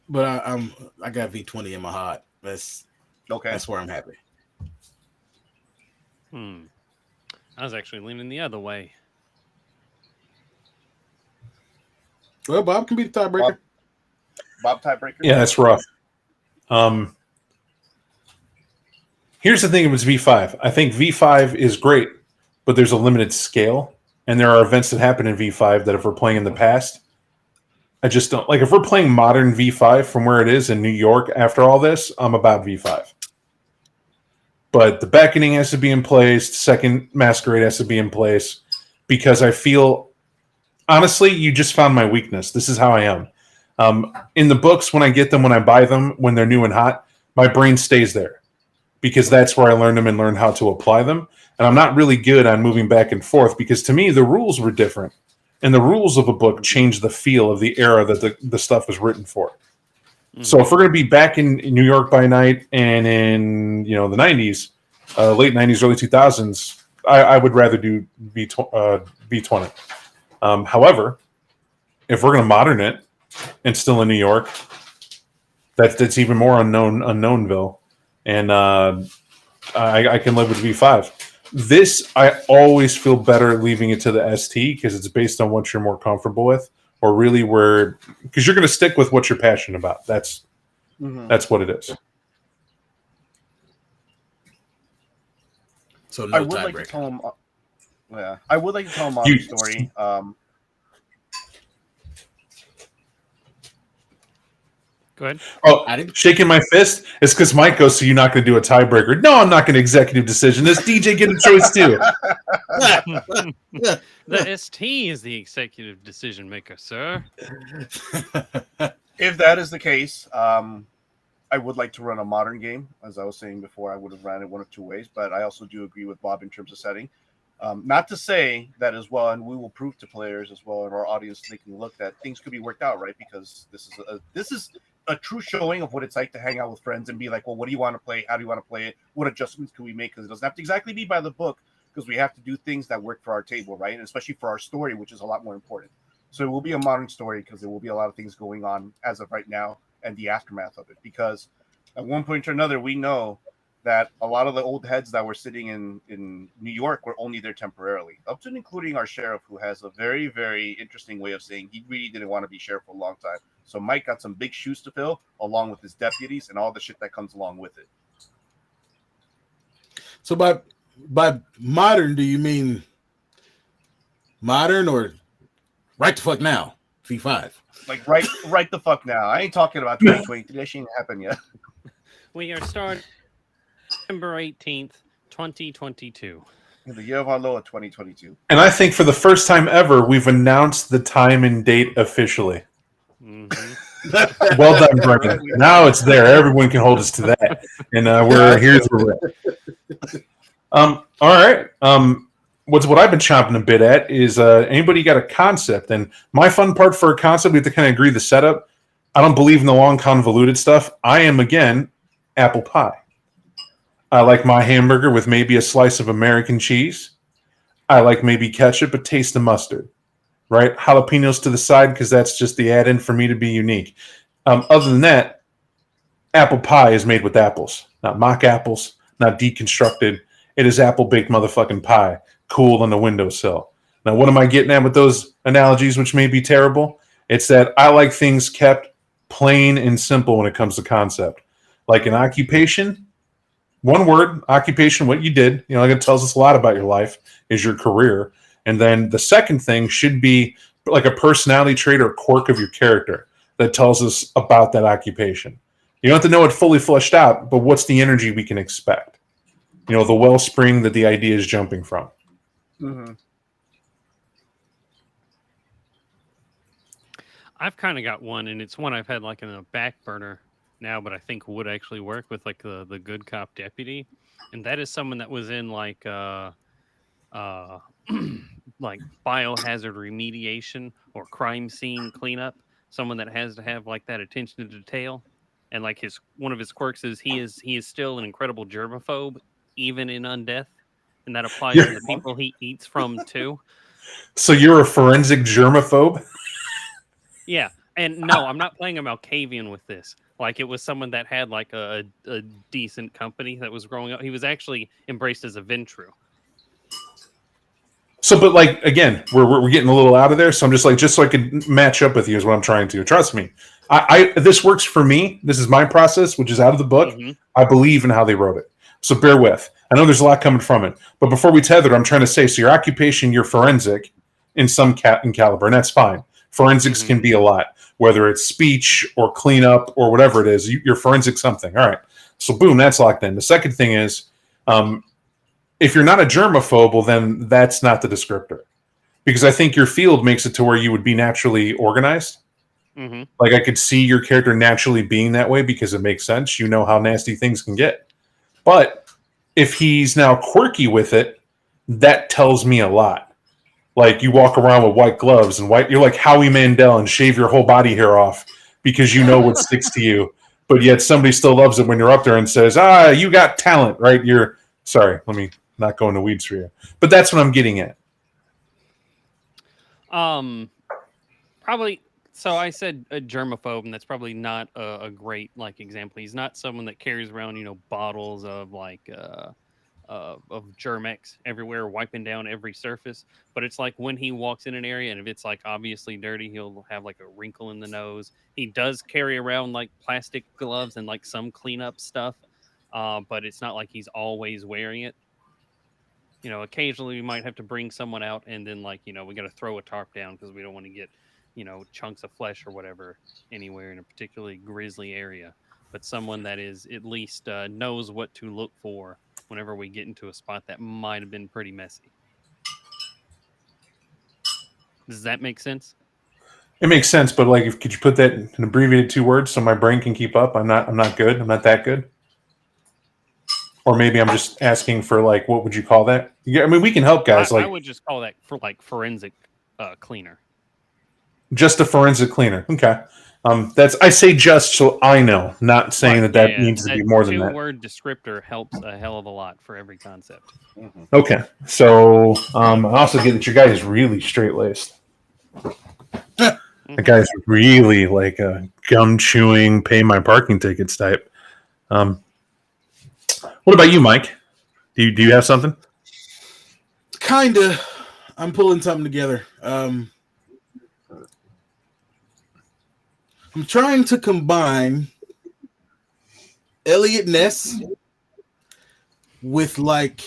but I got V20 in my heart. That's where I'm happy. I was actually leaning the other way. Well, Bob can be the tiebreaker. Bob tiebreaker? Yeah, that's rough. Here's the thing with V5. I think V5 is great, but there's a limited scale, and there are events that happen in V5 that if we're playing in the past, I just don't like. If we're playing modern V5 from where it is in New York after all this, I'm about V5. But the beckoning has to be in place. Second masquerade has to be in place because I feel, honestly, you just found my weakness. This is how I am. In the books, when I get them, when I buy them, when they're new and hot, my brain stays there because that's where I learned them and learned how to apply them. And I'm not really good on moving back and forth because to me, the rules were different. And the rules of a book change the feel of the era that the stuff was written for. So if we're going to be back in New York by night and in the 90s, late 90s, early 2000s, I would rather do V20. However, if we're going to modern it and still in New York, that's even more unknownville, and I can live with V5. This I always feel better leaving it to the ST because it's based on what you're more comfortable with or really where, because you're going to stick with what you're passionate about. That's what it is. So no I would like to tiebreaker. tell him. Yeah, I would like to tell him a story. Go ahead. Oh, shaking my fist. It's because Mike goes, so you're not going to do a tiebreaker. No, I'm not going to executive decision. This DJ get a choice too. The ST is the executive decision maker, sir. If that is the case, I would like to run a modern game. As I was saying before, I would have ran it one of two ways, but I also do agree with Bob in terms of setting. Not to say that as well, and we will prove to players as well and our audience taking a look that things could be worked out, right? Because this is a true showing of what it's like to hang out with friends and be like, well, what do you want to play? How do you want to play it? What adjustments can we make? Because it doesn't have to exactly be by the book, because we have to do things that work for our table, right? And especially for our story, which is a lot more important. So it will be a modern story because there will be a lot of things going on as of right now and the aftermath of it. Because at one point or another, we know that a lot of the old heads that were sitting in New York were only there temporarily, up to and including our sheriff, who has a very, very interesting way of saying he really didn't want to be sheriff for a long time. So Mike got some big shoes to fill, along with his deputies and all the shit that comes along with it. So by modern, do you mean modern or right the fuck now? V5. Like right the fuck now. I ain't talking about 2023. That shit ain't happened yet. We are starting September 18th, 2022. In the year of our Lord, 2022. And I think for the first time ever, we've announced the time and date officially. Mm-hmm. Well done, Brendan. Now it's there. Everyone can hold us to that. And here's where we're at. All right. What I've been chomping a bit at is anybody got a concept? And my fun part for a concept, we have to kind of agree the setup. I don't believe in the long convoluted stuff. I am, again, apple pie. I like my hamburger with maybe a slice of American cheese. I like maybe ketchup, a taste of mustard. Right? Jalapenos to the side because that's just the add-in for me to be unique. Other than that, apple pie is made with apples. Not mock apples, not deconstructed. It is apple-baked motherfucking pie, cooled on the windowsill. Now, what am I getting at with those analogies, which may be terrible? It's that I like things kept plain and simple when it comes to concept. Like an occupation, one word, occupation, what you did. You know, it tells us a lot about your life, is your career. And then the second thing should be like a personality trait or quirk of your character that tells us about that occupation. You don't have to know it fully fleshed out, but what's the energy we can expect? You know, the wellspring that the idea is jumping from. Mm-hmm. I've kind of got one, and it's one I've had like in a back burner now, but I think would actually work with like the good cop deputy, and that is someone that was in like like biohazard remediation or crime scene cleanup. Someone that has to have like that attention to detail, and like one of his quirks is he is still an incredible germaphobe even in Undeath, and that applies to the people he eats from too. So you're a forensic germaphobe? Yeah, and no, I'm not playing a Malkavian with this. Like it was someone that had like a decent company that was growing up. He was actually embraced as a Ventru. So, but like again, we're getting a little out of there. So I'm just like, just so I can match up with you is what I'm trying to. Trust me, I this works for me. This is my process, which is out of the book. Mm-hmm. I believe in how they wrote it. So bear with. I know there's a lot coming from it, but before we tether, I'm trying to say, so your occupation, you're forensic in some caliber, and that's fine. Forensics can be a lot, whether it's speech or cleanup or whatever it is. You're forensic something. All right. So boom, that's locked in. The second thing is, if you're not a germaphobe, well, then that's not the descriptor. Because I think your field makes it to where you would be naturally organized. Mm-hmm. Like I could see your character naturally being that way because it makes sense. You know how nasty things can get. But if he's now quirky with it, that tells me a lot. Like you walk around with white gloves and you're like Howie Mandel and shave your whole body hair off because you know what sticks to you. But yet somebody still loves it when you're up there and says, you got talent, right? Sorry, let me not go into weeds for you. But that's what I'm getting at. Probably. So I said a germaphobe, and that's probably not a great like example. He's not someone that carries around, bottles of like of Germex everywhere, wiping down every surface. But it's like when he walks in an area, and if it's like obviously dirty, he'll have like a wrinkle in the nose. He does carry around like plastic gloves and like some cleanup stuff, but it's not like he's always wearing it. Occasionally we might have to bring someone out, and then like we got to throw a tarp down because we don't want to get chunks of flesh or whatever anywhere in a particularly grisly area. But someone that is at least knows what to look for whenever we get into a spot that might have been pretty messy. Does that make sense? It makes sense, but like, could you put that in abbreviated 2 words so my brain can keep up? I'm not good. I'm not that good. Or maybe I'm just asking for like, what would you call that? Yeah, I mean, we can help guys. I would just call that for like forensic cleaner. Just a forensic cleaner. Okay. I say just so I know, not saying that needs to be more than that. 2-word descriptor helps a hell of a lot for every concept. Mm-hmm. Okay. So I also get that your guy is really straight laced. The guy's really like a gum chewing, pay my parking tickets type. What about you, Mike? Do you have something? Kinda. I'm pulling something together. I'm trying to combine Elliot Ness with like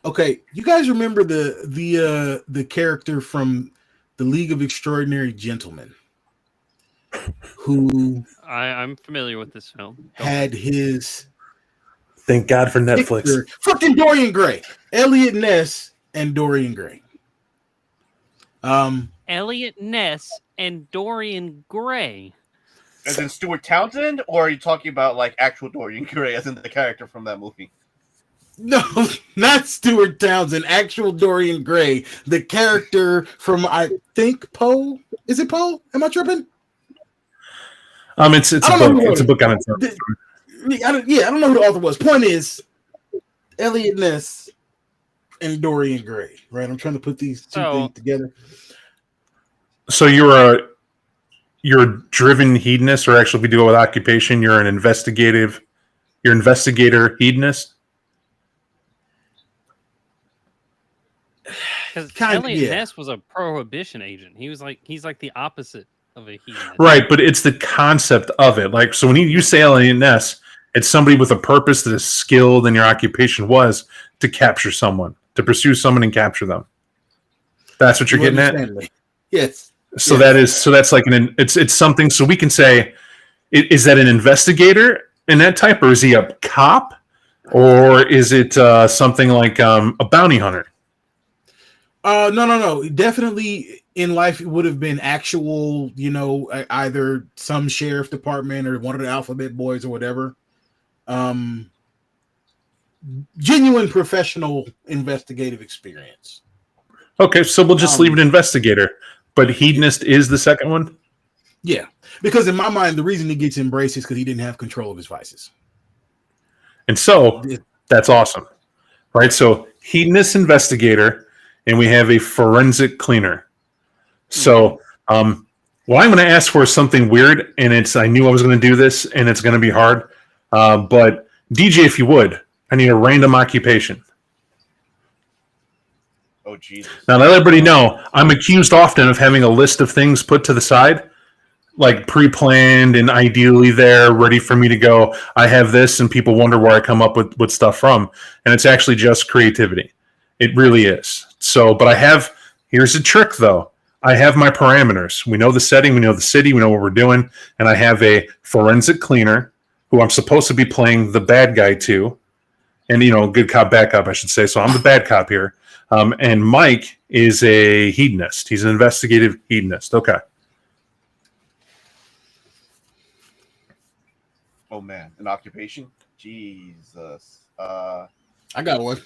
okay, you guys remember the character from the League of Extraordinary Gentlemen who I'm familiar with this film. had his Thank God for Netflix. Fucking Dorian Gray. Elliot Ness and Dorian Gray. Elliot Ness and Dorian Gray. As in Stuart Townsend, or are you talking about like actual Dorian Gray, as in the character from that movie? No, not Stuart Townsend. Actual Dorian Gray, the character from I think Poe. Is it Poe? Am I tripping? It's a book. It's a book on its own. I don't know who the author was. Point is, Elliot Ness and Dorian Gray. Right, I'm trying to put these two things together. So you're a driven hedonist, or actually, if we do it with occupation, you're an investigator hedonist. Because Elliot Ness was a prohibition agent. He's like the opposite of a hedonist. Right, but it's the concept of it. Like, so when you say Elliot Ness, it's somebody with a purpose that is skilled in your occupation was to capture someone, to pursue someone and capture them. That's what you're getting at? Yes. So that's like it's something. So we can say, is that an investigator in that type, or is he a cop, or is it something like a bounty hunter? No. Definitely in life, it would have been actual, either some sheriff department or one of the alphabet boys or whatever. Genuine professional investigative experience. Okay, so we'll just leave it investigator. But hedonist is the second one? Yeah, because in my mind, the reason he gets embraced is because he didn't have control of his vices. And so that's awesome, right? So hedonist investigator, and we have a forensic cleaner. So what I'm going to ask for is something weird, and I knew I was going to do this, and it's going to be hard. But DJ, if you would, I need a random occupation. Oh, Jesus. Now, let everybody know, I'm accused often of having a list of things put to the side, like pre-planned and ideally there, ready for me to go. I have this, and people wonder where I come up with stuff from. And it's actually just creativity. It really is. So, but here's a trick, though. I have my parameters. We know the setting, we know the city, we know what we're doing. And I have a forensic cleaner who I'm supposed to be playing the bad guy to. And, good cop, bad cop, I should say. So I'm the bad cop here. And Mike is a hedonist. He's an investigative hedonist. Okay. Oh, man. An occupation? Jesus. I got one.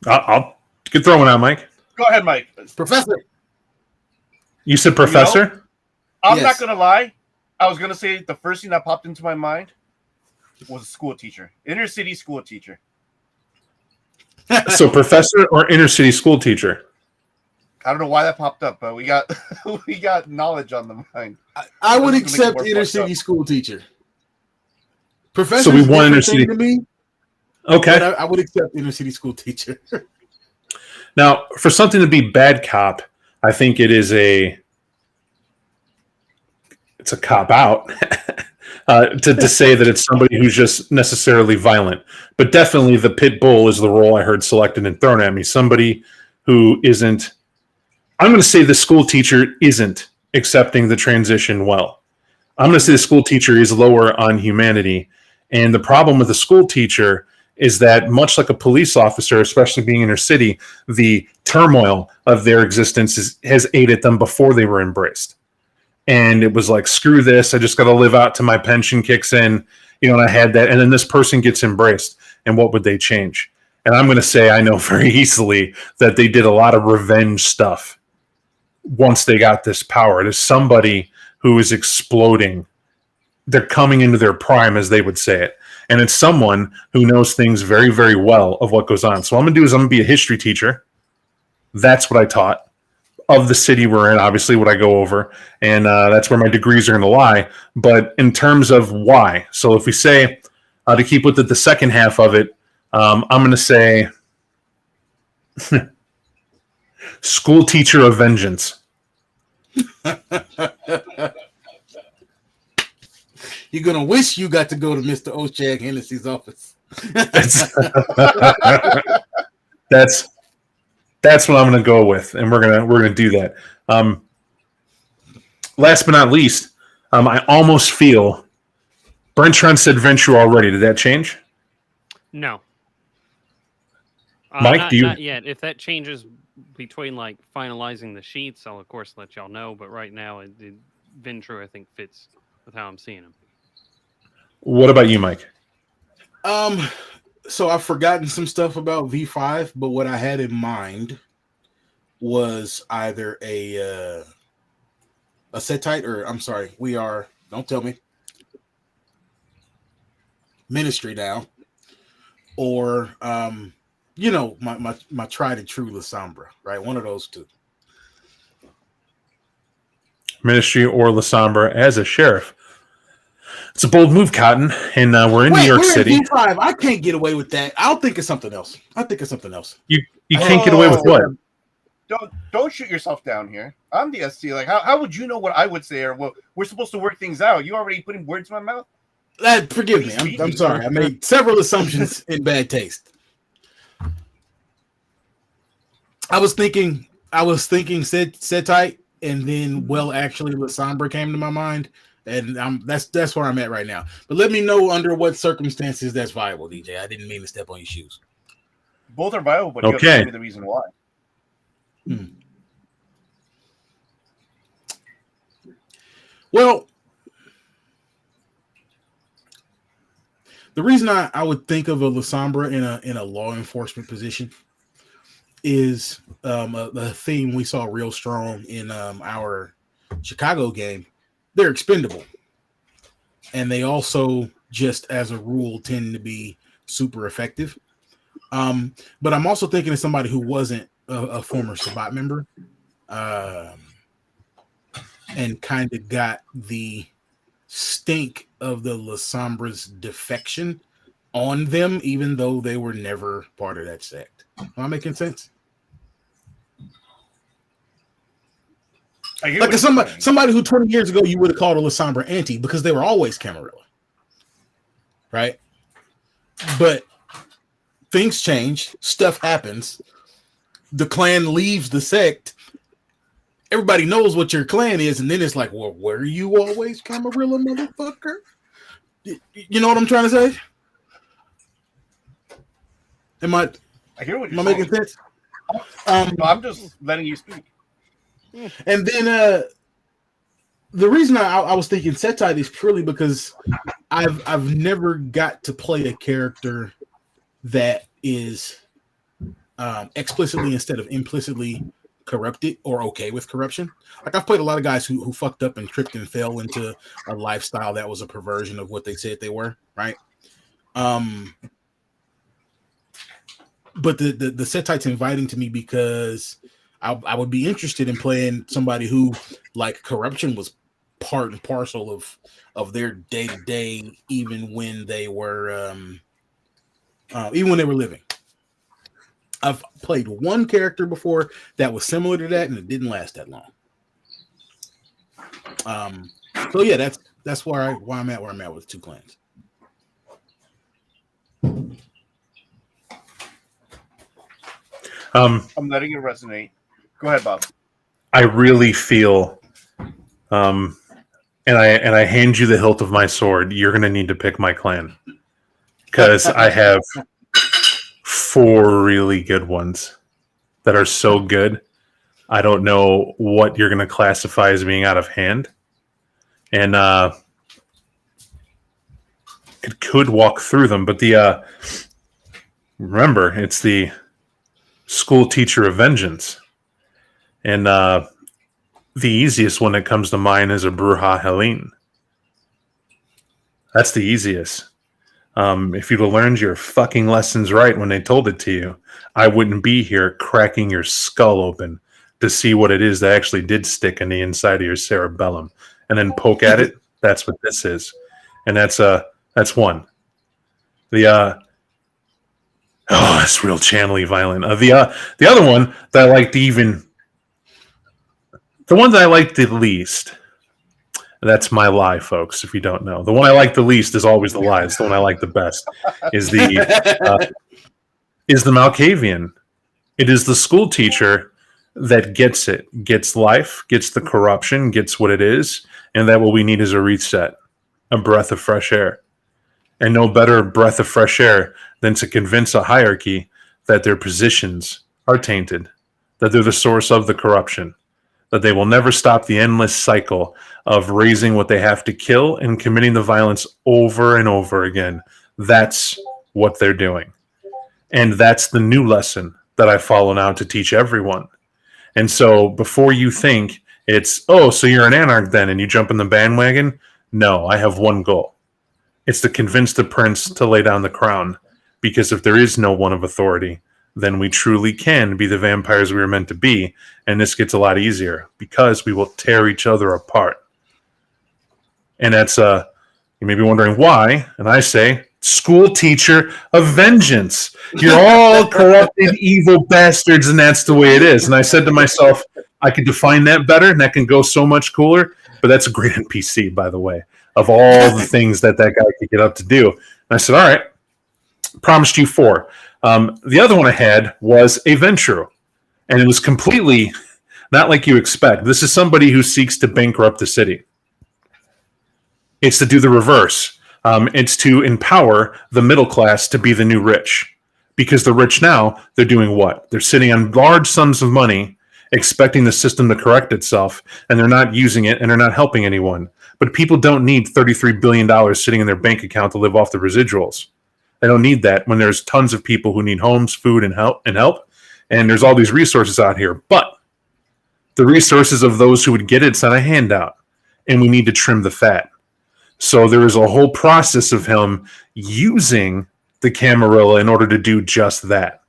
I'll get throwing out, Mike. Go ahead, Mike. Professor. You said professor? I'm not going to lie. I was going to say the first thing that popped into my mind was a school teacher. Inner city school teacher. So professor or inner city school teacher? I don't know why that popped up, but we got we got knowledge on the mind. I would This is gonna accept make it more inner fucked city up. school teacher. Professor, So we want inner city. to me. Okay. But I would accept inner city school teacher. Now, for something to be bad cop, I think it's a cop out to say that it's somebody who's just necessarily violent. But definitely the pit bull is the role I heard selected and thrown at me. Somebody who isn't, I'm going to say the school teacher isn't accepting the transition well. I'm going to say the school teacher is lower on humanity. And the problem with the school teacher is that much like a police officer, especially being inner city, the turmoil of their existence has aided them before they were embraced. And it was like, screw this, I just got to live out till my pension kicks in, and I had that. And then this person gets embraced, and what would they change? And I'm going to say I know very easily that they did a lot of revenge stuff once they got this power. It is somebody who is exploding. They're coming into their prime, as they would say it. And it's someone who knows things very, very well of what goes on. So what I'm going to do is I'm going to be a history teacher. That's what I taught of the city we're in, obviously, what I go over. And that's where my degrees are going to lie. But in terms of why, so if we say, to keep with the second half of it, I'm going to say school teacher of vengeance. You're gonna wish you got to go to Mr. Oshag Hennessy's office. That's what I'm going to go with, and we're gonna do that. Last but not least, I almost feel Brent Trent said Vampiro already. Did that change? No. Mike, not yet. If that changes between like finalizing the sheets, I'll of course let y'all know. But right now, Vampiro I think fits with how I'm seeing him. What about you, Mike? So I've forgotten some stuff about V5, but what I had in mind was either a Setite, or I'm sorry, we are, don't tell me, Ministry now, or my tried and true La Sombra, right? One of those two. Ministry or La Sombra as a sheriff. It's a bold move, Cotton, and we're in New York City. In V5. I can't get away with that. I'll think of something else. You can't get away with what? Don't shoot yourself down here. I'm the SC. Like, how would you know what I would say, or what we're supposed to work things out? You already putting words in my mouth. Forgive me. I'm sorry. I made several assumptions in bad taste. I was thinking Setite, and then actually La Sombra came to my mind. And that's where I'm at right now. But let me know under what circumstances that's viable, DJ. I didn't mean to step on your shoes. Both are viable, but you have to tell me the reason why. Well, the reason I would think of a La Sombra in a law enforcement position is a theme we saw real strong in our Chicago game. They're expendable, and they also, just as a rule, tend to be super effective. But I'm also thinking of somebody who wasn't a former Sabat member, and kind of got the stink of the La Sombra's defection on them, even though they were never part of that sect. Am I making sense? Like somebody who 20 years ago you would have called a La Sombra anti, because they were always Camarilla, right? But things change, stuff happens, the clan leaves the sect, everybody knows what your clan is, and then it's like, well, were you always Camarilla, motherfucker? You know what I'm trying to say? Am I making sense? No, I'm just letting you speak. And then the reason I was thinking Setite is purely because I've never got to play a character that is explicitly instead of implicitly corrupted or okay with corruption. Like, I've played a lot of guys who fucked up and tripped and fell into a lifestyle that was a perversion of what they said they were, right? But the Setite's inviting to me because I would be interested in playing somebody who, like, corruption was part and parcel of their day to day, even when they were living. I've played one character before that was similar to that, and it didn't last that long. So yeah, that's why I'm at where I'm at with two clans. I'm letting it resonate. Go ahead, Bob. I really feel, and I hand you the hilt of my sword. You're going to need to pick my clan because I have 4 really good ones that are so good. I don't know what you're going to classify as being out of hand, and could walk through them. But remember, it's the school teacher of vengeance. And the easiest one that comes to mind is a Bruja Helene. That's the easiest. If you'd have learned your fucking lessons right when they told it to you, I wouldn't be here cracking your skull open to see what it is that actually did stick in the inside of your cerebellum and then poke at it. That's what this is. And that's one. It's real channely violent. The other one that I liked the one that I liked the least, that's my lie, folks, if you don't know. The one I like the least is always the lie. It's the one I like the best, is the Malkavian. It is the school teacher that gets it, gets life, gets the corruption, gets what it is, and that what we need is a reset, a breath of fresh air. And no better breath of fresh air than to convince a hierarchy that their positions are tainted, that they're the source of the corruption, that they will never stop the endless cycle of raising what they have to kill and committing the violence over and over again. That's what they're doing. And that's the new lesson that I follow now to teach everyone. And so before you think it's, oh, so you're an anarch then and you jump in the bandwagon, no, I have one goal. It's to convince the prince to lay down the crown. Because if there is no one of authority, then we truly can be the vampires we were meant to be. And this gets a lot easier because we will tear each other apart. And that's, you may be wondering why. And I say, school teacher of vengeance. You're all corrupted, evil bastards, and that's the way it is. And I said to myself, I could define that better, and that can go so much cooler. But that's a great NPC, by the way, of all the things that guy could get up to do. And I said, all right, promised you 4. The other one I had was a Vampiro, and it was completely not like you expect. This is somebody who seeks to bankrupt the city. It's to do the reverse. It's to empower the middle class to be the new rich. Because the rich now, they're doing what? They're sitting on large sums of money, expecting the system to correct itself, and they're not using it, and they're not helping anyone. But people don't need $33 billion sitting in their bank account to live off the residuals. They don't need that when there's tons of people who need homes, food, and help. And there's all these resources out here. But the resources of those who would get it's not a handout. And we need to trim the fat. So there is a whole process of him using the Camarilla in order to do just that.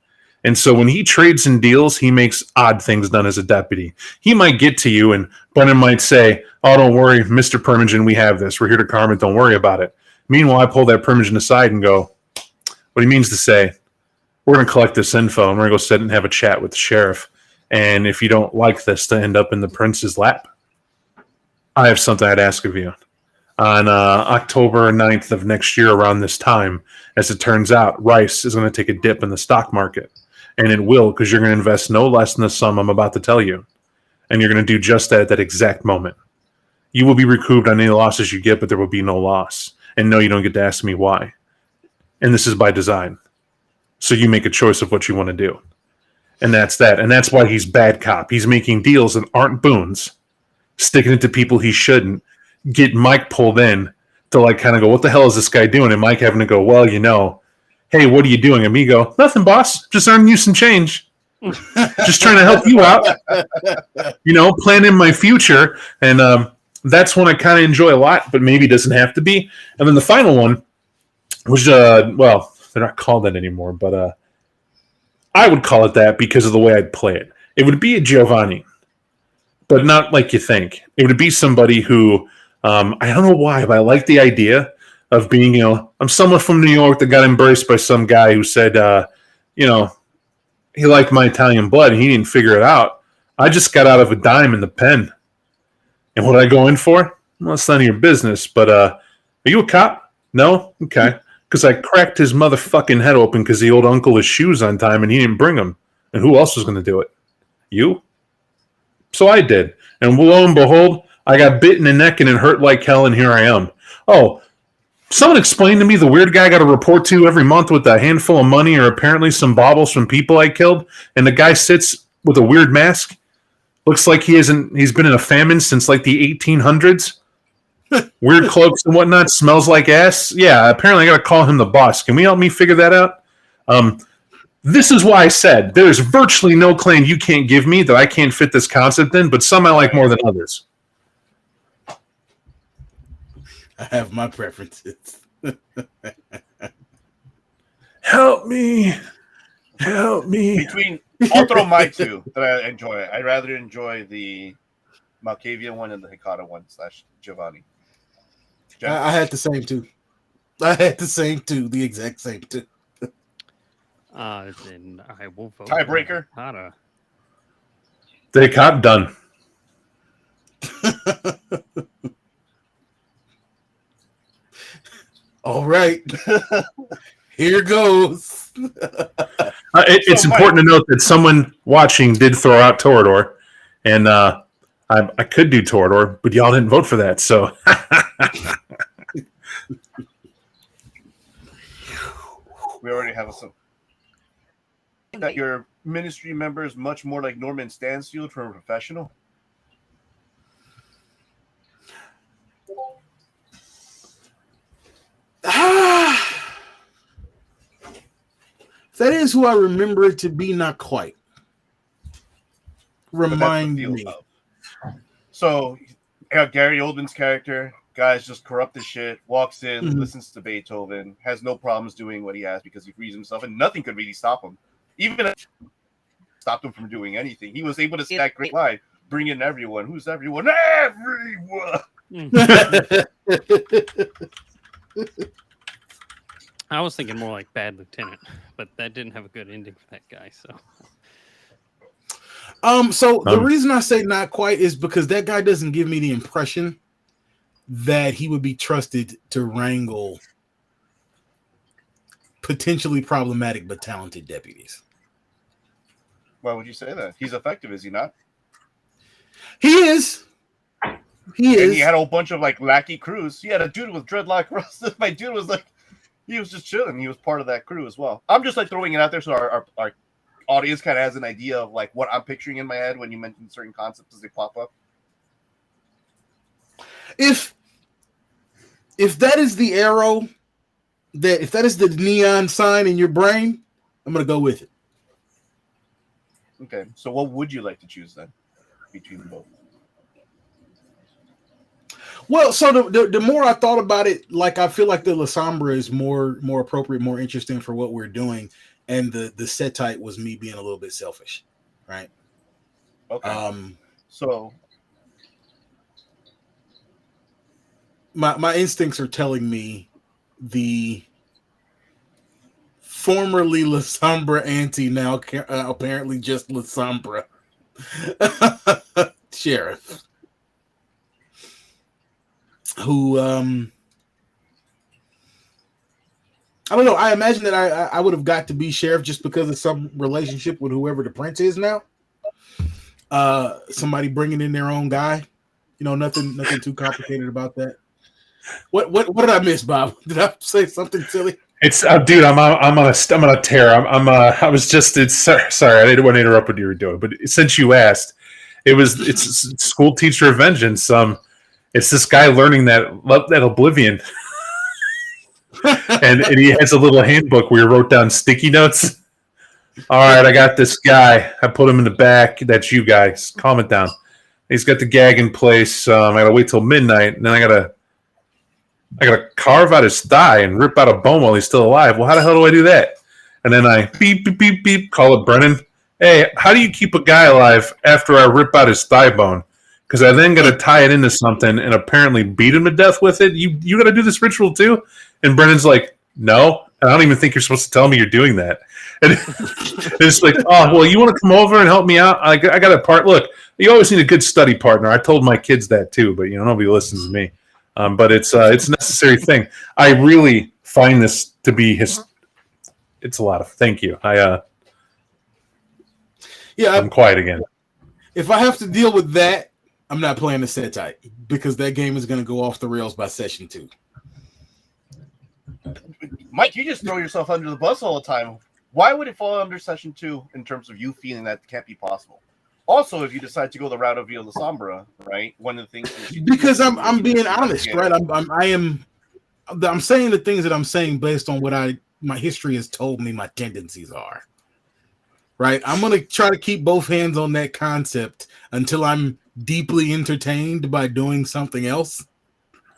And so when he trades and deals, he makes odd things done as a deputy. He might get to you and Brennan might say, oh, don't worry, Mr. Permingen, we have this. We're here to calm it. Don't worry about it. Meanwhile, I pull that Permingen aside and go, what he means to say, we're going to collect this info and we're going to go sit and have a chat with the sheriff. And if you don't like this to end up in the prince's lap, I have something I'd ask of you. On October 9th of next year around this time, as it turns out, rice is going to take a dip in the stock market. And it will, because you're going to invest no less than the sum I'm about to tell you. And you're going to do just that at that exact moment. You will be recouped on any losses you get, but there will be no loss. And no, you don't get to ask me why. And this is by design. So you make a choice of what you want to do. And that's that. And that's why he's bad cop. He's making deals that aren't boons, sticking it to people he shouldn't, get Mike pulled in to like kind of go, what the hell is this guy doing? And Mike having to go, well, you know, hey, what are you doing? And me go, nothing, boss. Just earning you some change. Just trying to help you out. You know, planning my future. And that's one I kind of enjoy a lot, but maybe doesn't have to be. And then the final one was, well, they're not called that anymore, but I would call it that because of the way I'd play it. it would be a Giovanni, but not like you think. It would be somebody who, I don't know why, but I like the idea of being, I'm someone from New York that got embraced by some guy who said, he liked my Italian blood and he didn't figure it out. I just got out of a dime in the pen. And what did I go in for? Well, it's none of your business, but are you a cop? No? Okay. Because I cracked his motherfucking head open because he owed uncle his shoes on time and he didn't bring them. And who else was going to do it? You? So I did. And lo and behold, I got bit in the neck and it hurt like hell, and here I am. Oh, someone explained to me the weird guy I got to report to every month with a handful of money or apparently some baubles from people I killed, and the guy sits with a weird mask. Looks like he's been in a famine since like the 1800s. Weird cloaks and whatnot, smells like ass. Yeah, apparently I got to call him the boss. Can we help me figure that out? This is why I said there's virtually no claim you can't give me that I can't fit this concept in, but some I like more than others. I have my preferences. Help me. Help me. I'll throw my two that I enjoy. I rather enjoy the Malkavian one and the Hikata one / Giovanni. I had the same two. The exact same two. Then I will vote. Tiebreaker? Hikata. They got done. All right. Here goes. It's important to note that someone watching did throw out Torador, and I could do Torador, but y'all didn't vote for that, so. We already have some. That your ministry member is much more like Norman Stansfield from a professional. That is who I remember it to be, not quite. Remind me. So, Gary Oldman's character, guy's just corrupt as shit, walks in, listens to Beethoven, has no problems doing what he has because he frees himself, and nothing could really stop him. Even if stopped him from doing anything. He was able to say that great line, bring in everyone. Who's everyone? Everyone! I was thinking more like Bad Lieutenant, but that didn't have a good ending for that guy, so... The reason I say not quite is because that guy doesn't give me the impression that he would be trusted to wrangle potentially problematic but talented deputies. Why would you say that? He's effective, is he not? He is. And he had a whole bunch of like lackey crews. He had a dude with dreadlock rust. My dude was like, he was just chilling. He was part of that crew as well. I'm just like throwing it out there so our audience kind of has an idea of like what I'm picturing in my head when you mention certain concepts as they pop up. If that is the arrow, if that is the neon sign in your brain, I'm gonna go with it. Okay, so what would you like to choose then between both? Well, so the more I thought about it, like I feel like the La Sombra is more appropriate, more interesting for what we're doing, and the Setite was me being a little bit selfish, right? Okay. So my instincts are telling me the formerly La Sombra auntie, now apparently just La Sombra sheriff, who I don't know. I imagine that I would have got to be sheriff just because of some relationship with whoever the prince is now. Somebody bringing in their own guy. You know, nothing too complicated about that. What did I miss, Bob? Did I say something silly? It's dude. I'm on a tear. I was just. Sorry. I didn't want to interrupt what you were doing, but since you asked, it's school teacher of vengeance. It's this guy learning that oblivion, and he has a little handbook where he wrote down sticky notes. All right, I got this guy. I put him in the back. That's you guys. Calm it down. He's got the gag in place. I gotta wait till midnight, and then I gotta carve out his thigh and rip out a bone while he's still alive. Well, how the hell do I do that? And then I beep, beep, beep, beep, call it Brennan. hey, how do you keep a guy alive after I rip out his thigh bone? Because I then got to tie it into something and apparently beat him to death with it. You got to do this ritual too? And Brennan's like, no. And I don't even think you're supposed to tell me you're doing that. And it's like, oh, well, you want to come over and help me out? I got a part. Look, you always need a good study partner. I told my kids that too, but nobody listens to me. But it's a necessary thing. I really find this to be it's a lot of. Thank you. I'm quiet again. If I have to deal with that, I'm not playing the set type because that game is going to go off the rails by session 2. Mike, you just throw yourself under the bus all the time. Why would it fall under session 2 in terms of you feeling that can't be possible? Also, if you decide to go the route of Via La Sombra, right? One of the things because I'm being honest, right? I'm saying the things that I'm saying based on what my history has told me my tendencies are. Right? I'm going to try to keep both hands on that concept until I'm deeply entertained by doing something else.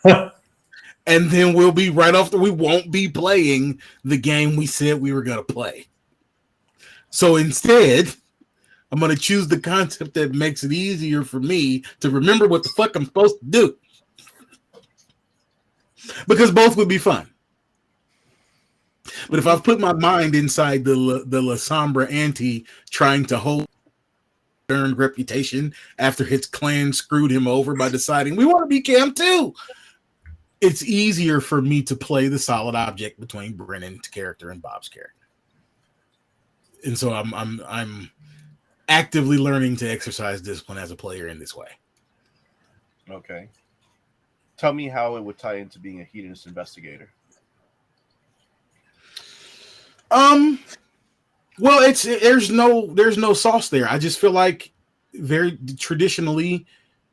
And then we'll be right after we won't be playing the game we said we were going to play. So instead, I'm going to choose the concept that makes it easier for me to remember what the fuck I'm supposed to do. Because both would be fun. But if I've put my mind inside the La Sombra ante trying to hold earned reputation after his clan screwed him over by deciding we want to be Cam too, it's easier for me to play the solid object between Brennan's character and Bob's character. And so I'm actively learning to exercise discipline as a player in this way. Okay. Tell me how it would tie into being a hedonist investigator. Well, there's no sauce there. I just feel like very traditionally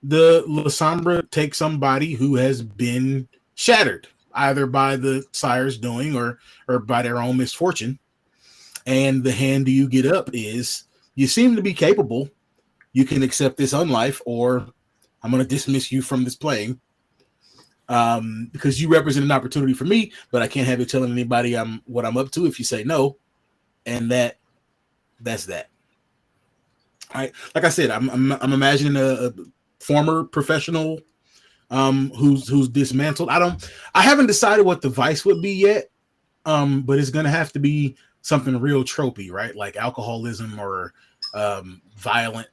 the La Sombra takes somebody who has been shattered either by the sire's doing or by their own misfortune. And the hand you get up is you seem to be capable. You can accept this unlife, or I'm going to dismiss you from this playing. Because you represent an opportunity for me, but I can't have you telling anybody what I'm up to if you say no. And that's that. Like I said, I'm imagining a former professional who's dismantled. I haven't decided what the vice would be yet. But it's gonna have to be something real tropey, right? Like alcoholism or violence,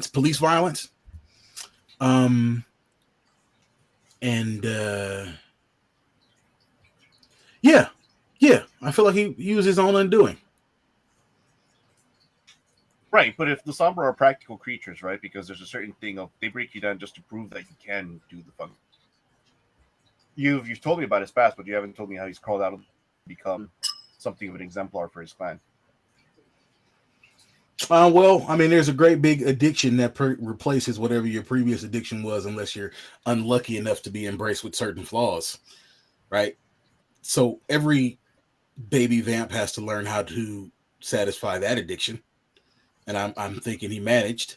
police violence. Yeah, I feel like he was his own undoing. Right, but if the Sombra are practical creatures, right? Because there's a certain thing of they break you down just to prove that you can do the fun. You've told me about his past, but you haven't told me how he's crawled out and become something of an exemplar for his clan. Well, I mean, there's a great big addiction that replaces whatever your previous addiction was, unless you're unlucky enough to be embraced with certain flaws, right? So every baby vamp has to learn how to satisfy that addiction, and I'm thinking he managed.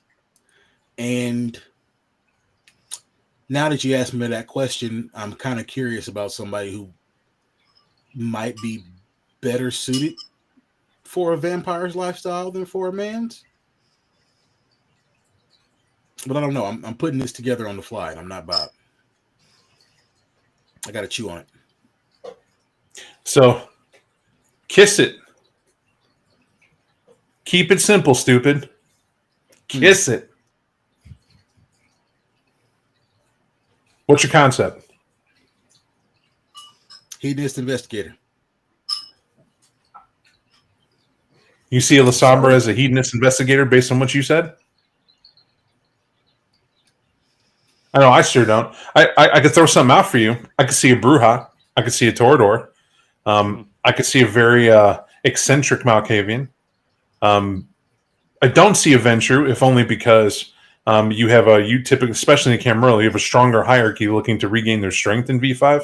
And now that you asked me that question, I'm kind of curious about somebody who might be better suited for a vampire's lifestyle than for a man's. But I don't know. I'm putting this together on the fly, and I'm not Bob. I got to chew on it. So, kiss it. Keep it simple, stupid. Kiss it. What's your concept? Hedonist investigator. You see a La Sombra as a hedonist investigator based on what you said? I know, I sure don't. I could throw something out for you. I could see a Bruja. I could see a Torador. I could see a very eccentric Malkavian. I don't see a Ventrue, if only because you typically, especially in Camarilla, you have a stronger hierarchy looking to regain their strength in V5.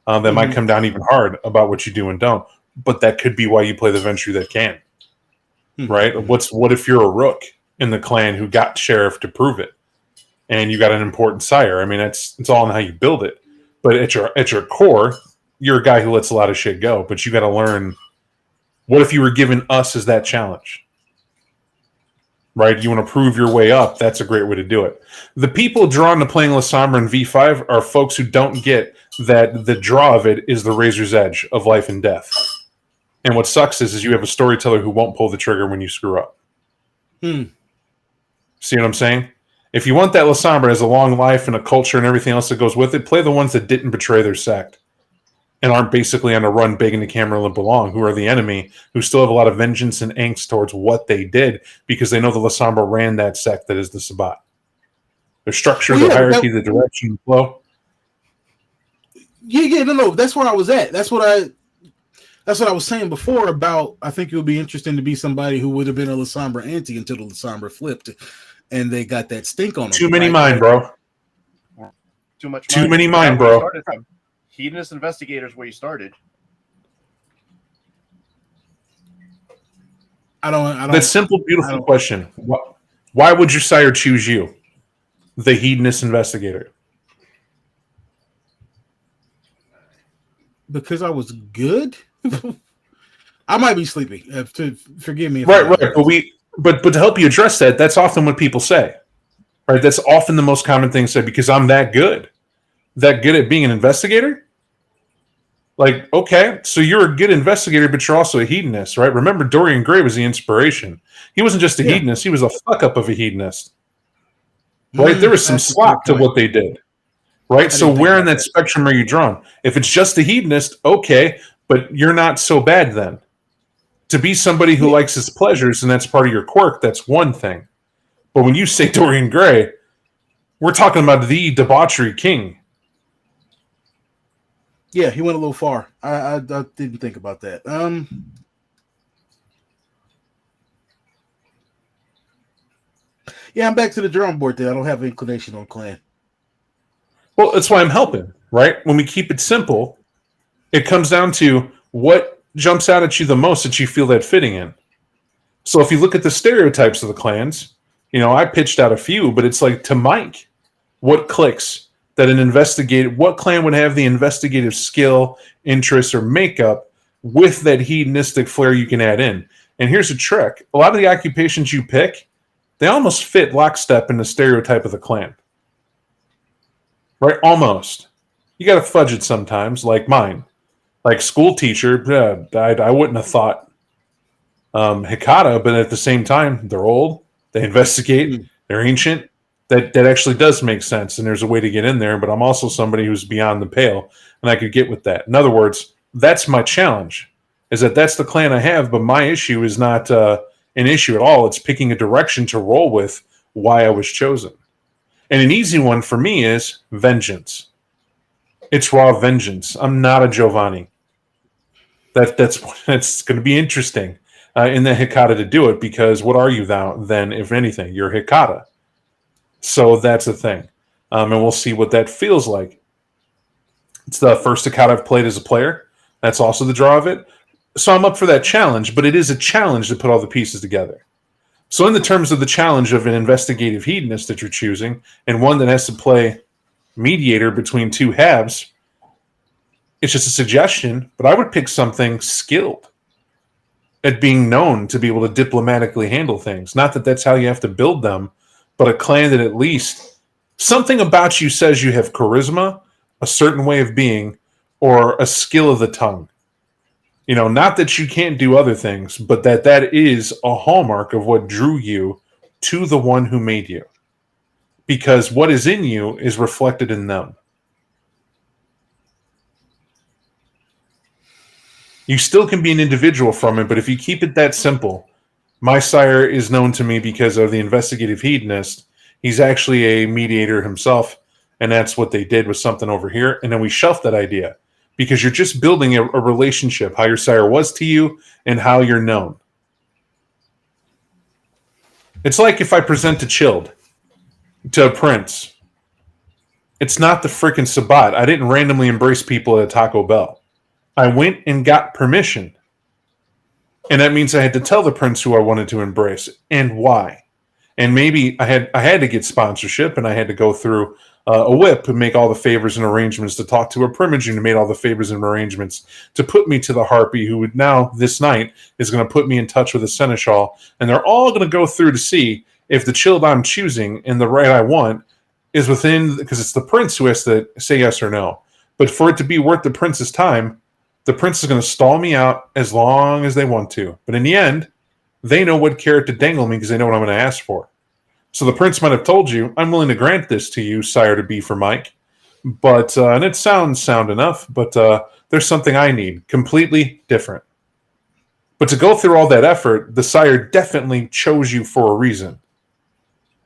That might come down even hard about what you do and don't. But that could be why you play the Ventrue that can. Right? What if you're a rook in the clan who got sheriff to prove it, and you got an important sire? I mean, it's all in how you build it. But at your core, you're a guy who lets a lot of shit go. But you got to learn. What if you were given us as that challenge? right? You want to prove your way up. That's a great way to do it. The people drawn to playing Lasombra in V5 are folks who don't get that the draw of it is the razor's edge of life and death. And what sucks is you have a storyteller who won't pull the trigger when you screw up. See what I'm saying? If you want that Lasombra as a long life and a culture and everything else that goes with it, play the ones that didn't betray their sect and aren't basically on a run begging the camera to belong, who are the enemy, who still have a lot of vengeance and angst towards what they did because they know the Lasombra ran that sect that is the Sabbat. The structure, the hierarchy, the direction, the flow. No. That's where I was at. That's what I was saying before about. I think it would be interesting to be somebody who would have been a Lasombra anti until the Lasombra flipped, and they got that stink on them. Too many mind, bro. Too much. Too many mind, bro. Hedonist investigators, where you started. I don't. That simple, beautiful question. Why would your sire choose you, the hedonist investigator? Because I was good. I might be sleepy. Forgive me. Right. But to help you address that, that's often what people say. Right. That's often the most common thing said because I'm that good at being an investigator. Like, okay, so you're a good investigator, but you're also a hedonist, right? Remember, Dorian Gray was the inspiration. He wasn't just a hedonist; he was a fuck up of a hedonist. Right? There was some slop to what they did. Right? So where in that spectrum are you drawn? If it's just a hedonist, okay, but you're not so bad then. To be somebody who likes his pleasures and that's part of your quirk, that's one thing. But when you say Dorian Gray, we're talking about the debauchery king. Yeah, he went a little far. I didn't think about that. Yeah, I'm back to the drawing board there. I don't have inclination on clan. Well, that's why I'm helping, right? When we keep it simple, it comes down to what jumps out at you the most that you feel that fitting in. So if you look at the stereotypes of the clans, I pitched out a few, but it's like to Mike, what clicks? That what clan would have the investigative skill, interest, or makeup with that hedonistic flair you can add in. And here's a trick. A lot of the occupations you pick, they almost fit lockstep in the stereotype of the clan. Right? Almost. You got to fudge it sometimes, like mine. Like school teacher, I wouldn't have thought Hikata, but at the same time, they're old, they investigate, they're ancient. That actually does make sense, and there's a way to get in there, but I'm also somebody who's beyond the pale, and I could get with that. In other words, that's my challenge, is that's the clan I have, but my issue is not an issue at all. It's picking a direction to roll with why I was chosen. And an easy one for me is vengeance. It's raw vengeance. I'm not a Giovanni. That's going to be interesting in the Hikata to do it, because what are you then, if anything? You're Hikata. So that's the thing. And we'll see what that feels like. It's the first Hikata I've played as a player. That's also the draw of it. So I'm up for that challenge, but it is a challenge to put all the pieces together. So in the terms of the challenge of an investigative hedonist that you're choosing, and one that has to play mediator between two halves, it's just a suggestion, but I would pick something skilled at being known to be able to diplomatically handle things. Not that that's how you have to build them, but a clan that at least something about you says you have charisma, a certain way of being, or a skill of the tongue. Not that you can't do other things, but that is a hallmark of what drew you to the one who made you. Because what is in you is reflected in them. You still can be an individual from it, but if you keep it that simple, my sire is known to me because of the investigative hedonist. He's actually a mediator himself, and that's what they did with something over here. And then we shelved that idea because you're just building a relationship, how your sire was to you and how you're known. It's like if I present a Chilled to a prince. It's not the freaking Sabbat. I didn't randomly embrace people at a Taco Bell. I went and got permission. And that means I had to tell the prince who I wanted to embrace and why. And maybe I had to get sponsorship, and I had to go through a whip who make all the favors and arrangements to talk to a primogen who made all the favors and arrangements to put me to the harpy who would now, this night, is going to put me in touch with a seneschal. And they're all going to go through to see if the child I'm choosing and the right I want is within, because it's the prince who has to say yes or no. But for it to be worth the prince's time, the prince is going to stall me out as long as they want to. But in the end, they know what carrot to dangle me because they know what I'm going to ask for. So the prince might have told you, I'm willing to grant this to you, sire to be for Mike. But, and it sounds sound enough, but there's something I need, completely different. But to go through all that effort, the sire definitely chose you for a reason.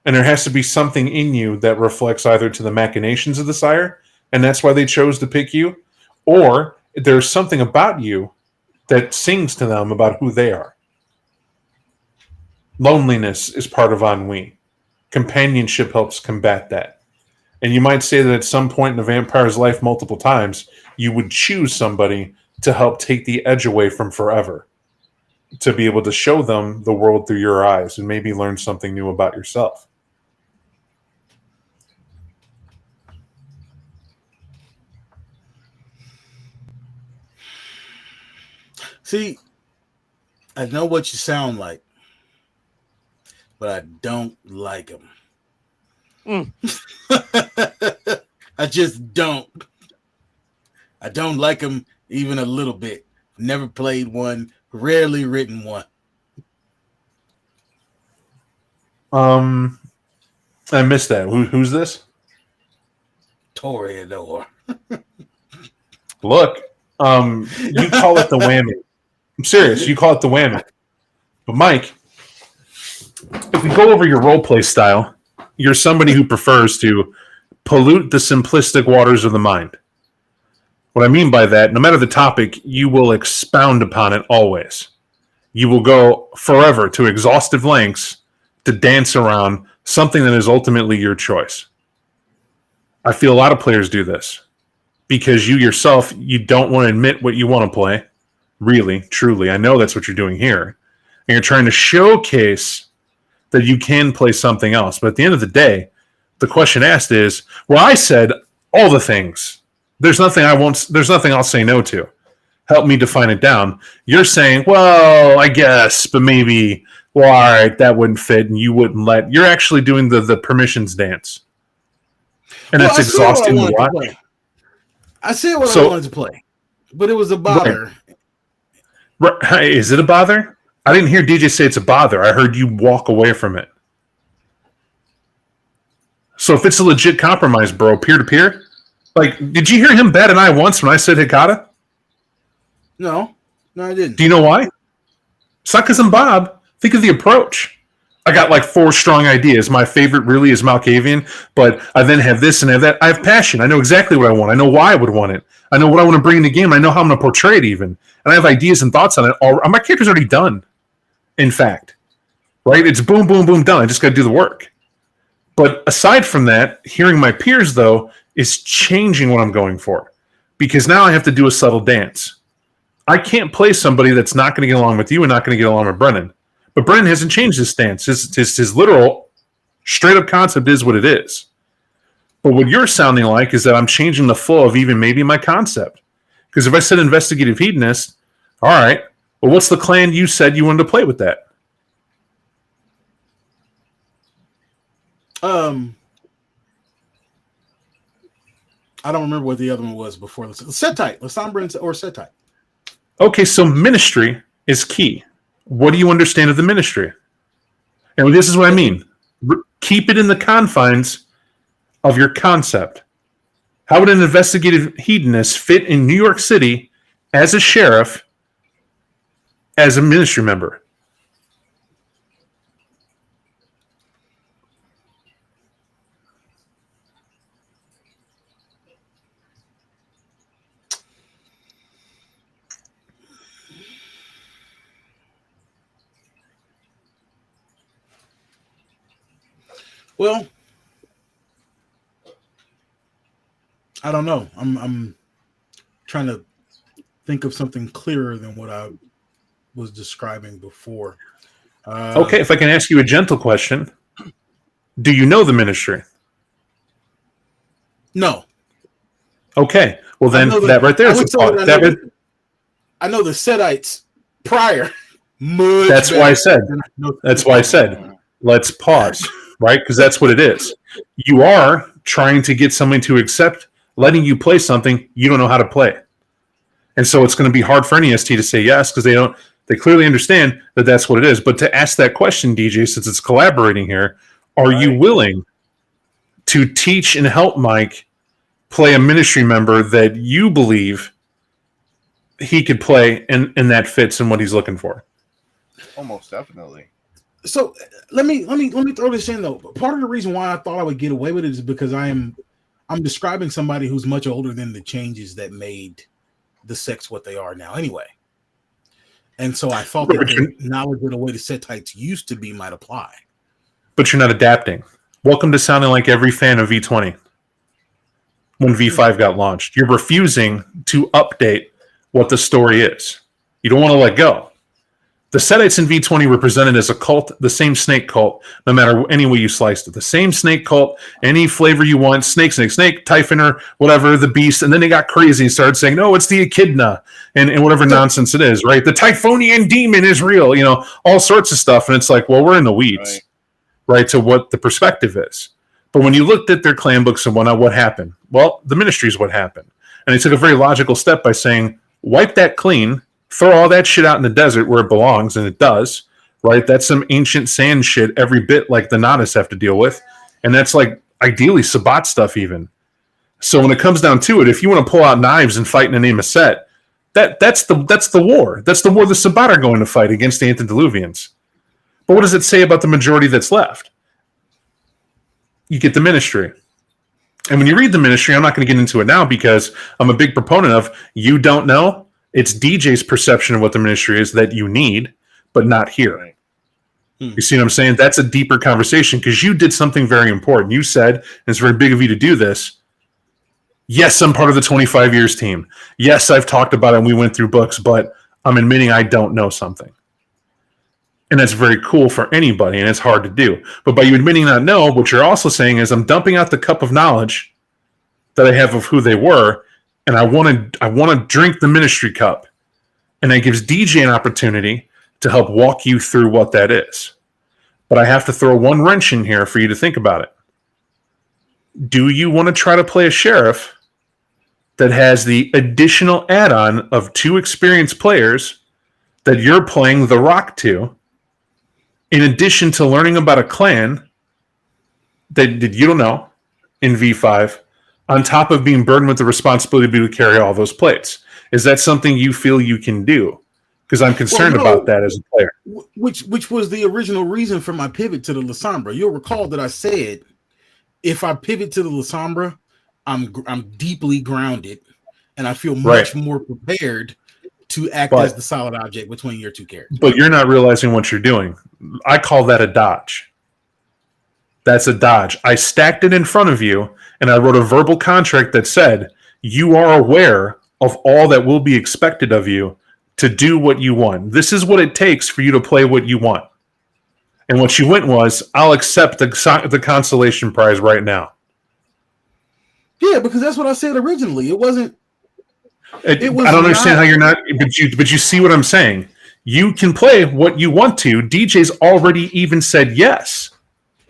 And there has to be something in you that reflects either to the machinations of the sire, and that's why they chose to pick you, or there's something about you that sings to them about who they are. Loneliness is part of ennui. Companionship helps combat that. And you might say that at some point in a vampire's life multiple times, you would choose somebody to help take the edge away from forever, to be able to show them the world through your eyes and maybe learn something new about yourself. See, I know what you sound like, but I don't like him. I just don't. I don't like him even a little bit. Never played one, rarely written one. I missed that. Who's this? Toreador. Look, you call it the whammy. I'm serious. You call it the whammy. But Mike, if we go over your roleplay style, you're somebody who prefers to pollute the simplistic waters of the mind. What I mean by that, no matter the topic, you will expound upon it always. You will go forever to exhaustive lengths to dance around something that is ultimately your choice. I feel a lot of players do this because you yourself, you don't want to admit what you want to play. Really, truly. I know that's what you're doing here. And you're trying to showcase that you can play something else. But at the end of the day, the question asked is, well, I said all the things. There's nothing I'll say no to. Help me define it down. You're saying, well, I guess, but maybe, well, all right, that wouldn't fit, and you wouldn't let. You're actually doing the permissions dance. And that's exhausting to watch. I said what I wanted to play, but it was a bother. Right. Is it a bother? I didn't hear DJ say it's a bother. I heard you walk away from it. So if it's a legit compromise, bro, peer-to-peer, like, did you hear him bat an eye once when I said Hikata? No, I didn't. Do you know why? It's not because I'm Bob. Think of the approach. I got like 4 strong ideas. My favorite really is Malkavian, but I then have this and have that. I have passion. I know exactly what I want. I know why I would want it. I know what I want to bring in the game. I know how I'm going to portray it even. And I have ideas and thoughts on it. My character's already done, in fact. Right? It's boom, boom, boom, done. I just got to do the work. But aside from that, hearing my peers, though, is changing what I'm going for. Because now I have to do a subtle dance. I can't play somebody that's not going to get along with you and not going to get along with Brennan. But Brennan hasn't changed his stance. His literal, straight-up concept is what it is. But what you're sounding like is that I'm changing the flow of even maybe my concept. Because if I said investigative hedonist, all right, well, what's the clan you said you wanted to play with that? I don't remember what the other one was before. Setite, Lasombra or Setite. Okay, so ministry is key. What do you understand of the ministry? And this is what I mean. Keep it in the confines of your concept. How would an investigative hedonist fit in New York City as a sheriff, as a ministry member? Well, I don't know. I'm trying to think of something clearer than what I was describing before. Okay, if I can ask you a gentle question. Do you know the ministry? No. Okay. Well, then that right there is a pause. I know the Setites prior. Much That's why I said. better. That's why I said. Let's pause, right? Because that's what it is. You are trying to get somebody to accept letting you play something you don't know how to play, and so it's going to be hard for any ST to say yes because they clearly understand that that's what it is. But to ask that question, DJ, since it's collaborating here, are you willing to teach and help Mike play a ministry member that you believe he could play and that fits in what he's looking for? Almost definitely. So let me throw this in though. Part of the reason why I thought I would get away with it is because I'm describing somebody who's much older than the changes that made the sex what they are now anyway. And so I thought that the knowledge of the way the Setites used to be might apply. But you're not adapting. Welcome to sounding like every fan of V20 when V5 got launched. You're refusing to update what the story is. You don't want to let go. The Setites in V20 were presented as a cult, the same snake cult, no matter any way you sliced it. The same snake cult, any flavor you want, snake, Typhon, whatever, the beast. And then they got crazy and started saying, no, it's the Echidna and whatever nonsense it is, right? The Typhonian demon is real, all sorts of stuff. And it's like, well, we're in the weeds, right, to what the perspective is. But when you looked at their clan books and whatnot, what happened? Well, the ministry is what happened. And they took a very logical step by saying, wipe that clean, throw all that shit out in the desert where it belongs, and it does, right? That's some ancient sand shit every bit like the Nadas have to deal with. And that's like ideally Sabbat stuff even. So when it comes down to it, if you want to pull out knives and fight in the name of Set, that's the war. That's the war the Sabbat are going to fight against the antediluvians. But what does it say about the majority that's left? You get the ministry. And when you read the ministry, I'm not going to get into it now because I'm a big proponent of you don't know. It's DJ's perception of what the ministry is that you need, but not here. Right. You see what I'm saying? That's a deeper conversation because you did something very important. You said, and it's very big of you to do this, yes, I'm part of the 25 years team. Yes, I've talked about it and we went through books, but I'm admitting I don't know something. And that's very cool for anybody, and it's hard to do. But by you admitting not know, what you're also saying is I'm dumping out the cup of knowledge that I have of who they were, and I want to drink the ministry cup. And that gives DJ an opportunity to help walk you through what that is. But I have to throw one wrench in here for you to think about it. Do you want to try to play a sheriff that has the additional add-on of 2 experienced players that you're playing the rock to, in addition to learning about a clan that you don't know in V5, on top of being burdened with the responsibility to carry all those plates? Is that something you feel you can do? Because I'm concerned about that as a player. Which was the original reason for my pivot to the Lasombra. You'll recall that I said, if I pivot to the Lasombra, I'm deeply grounded, and I feel much more prepared to act as the solid object between your 2 characters. But you're not realizing what you're doing. I call that a dodge. That's a dodge. I stacked it in front of you, and I wrote a verbal contract that said, you are aware of all that will be expected of you to do what you want. This is what it takes for you to play what you want. And what you went was, I'll accept the consolation prize right now. Yeah, because that's what I said originally. It wasn't. I don't understand how you're not, but you see what I'm saying. You can play what you want to. DJ's already even said yes.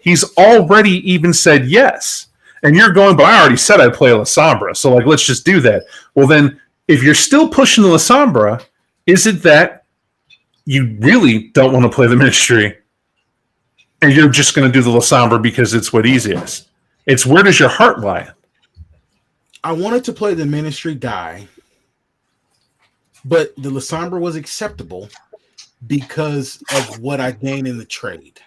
He's already even said yes. And you're going, but I already said I'd play Lasombra, so let's just do that. Well, then, if you're still pushing the Lasombra, is it that you really don't want to play the ministry and you're just going to do the Lasombra because it's what easiest? It's where does your heart lie? I wanted to play the ministry guy, but the Lasombra was acceptable because of what I gained in the trade.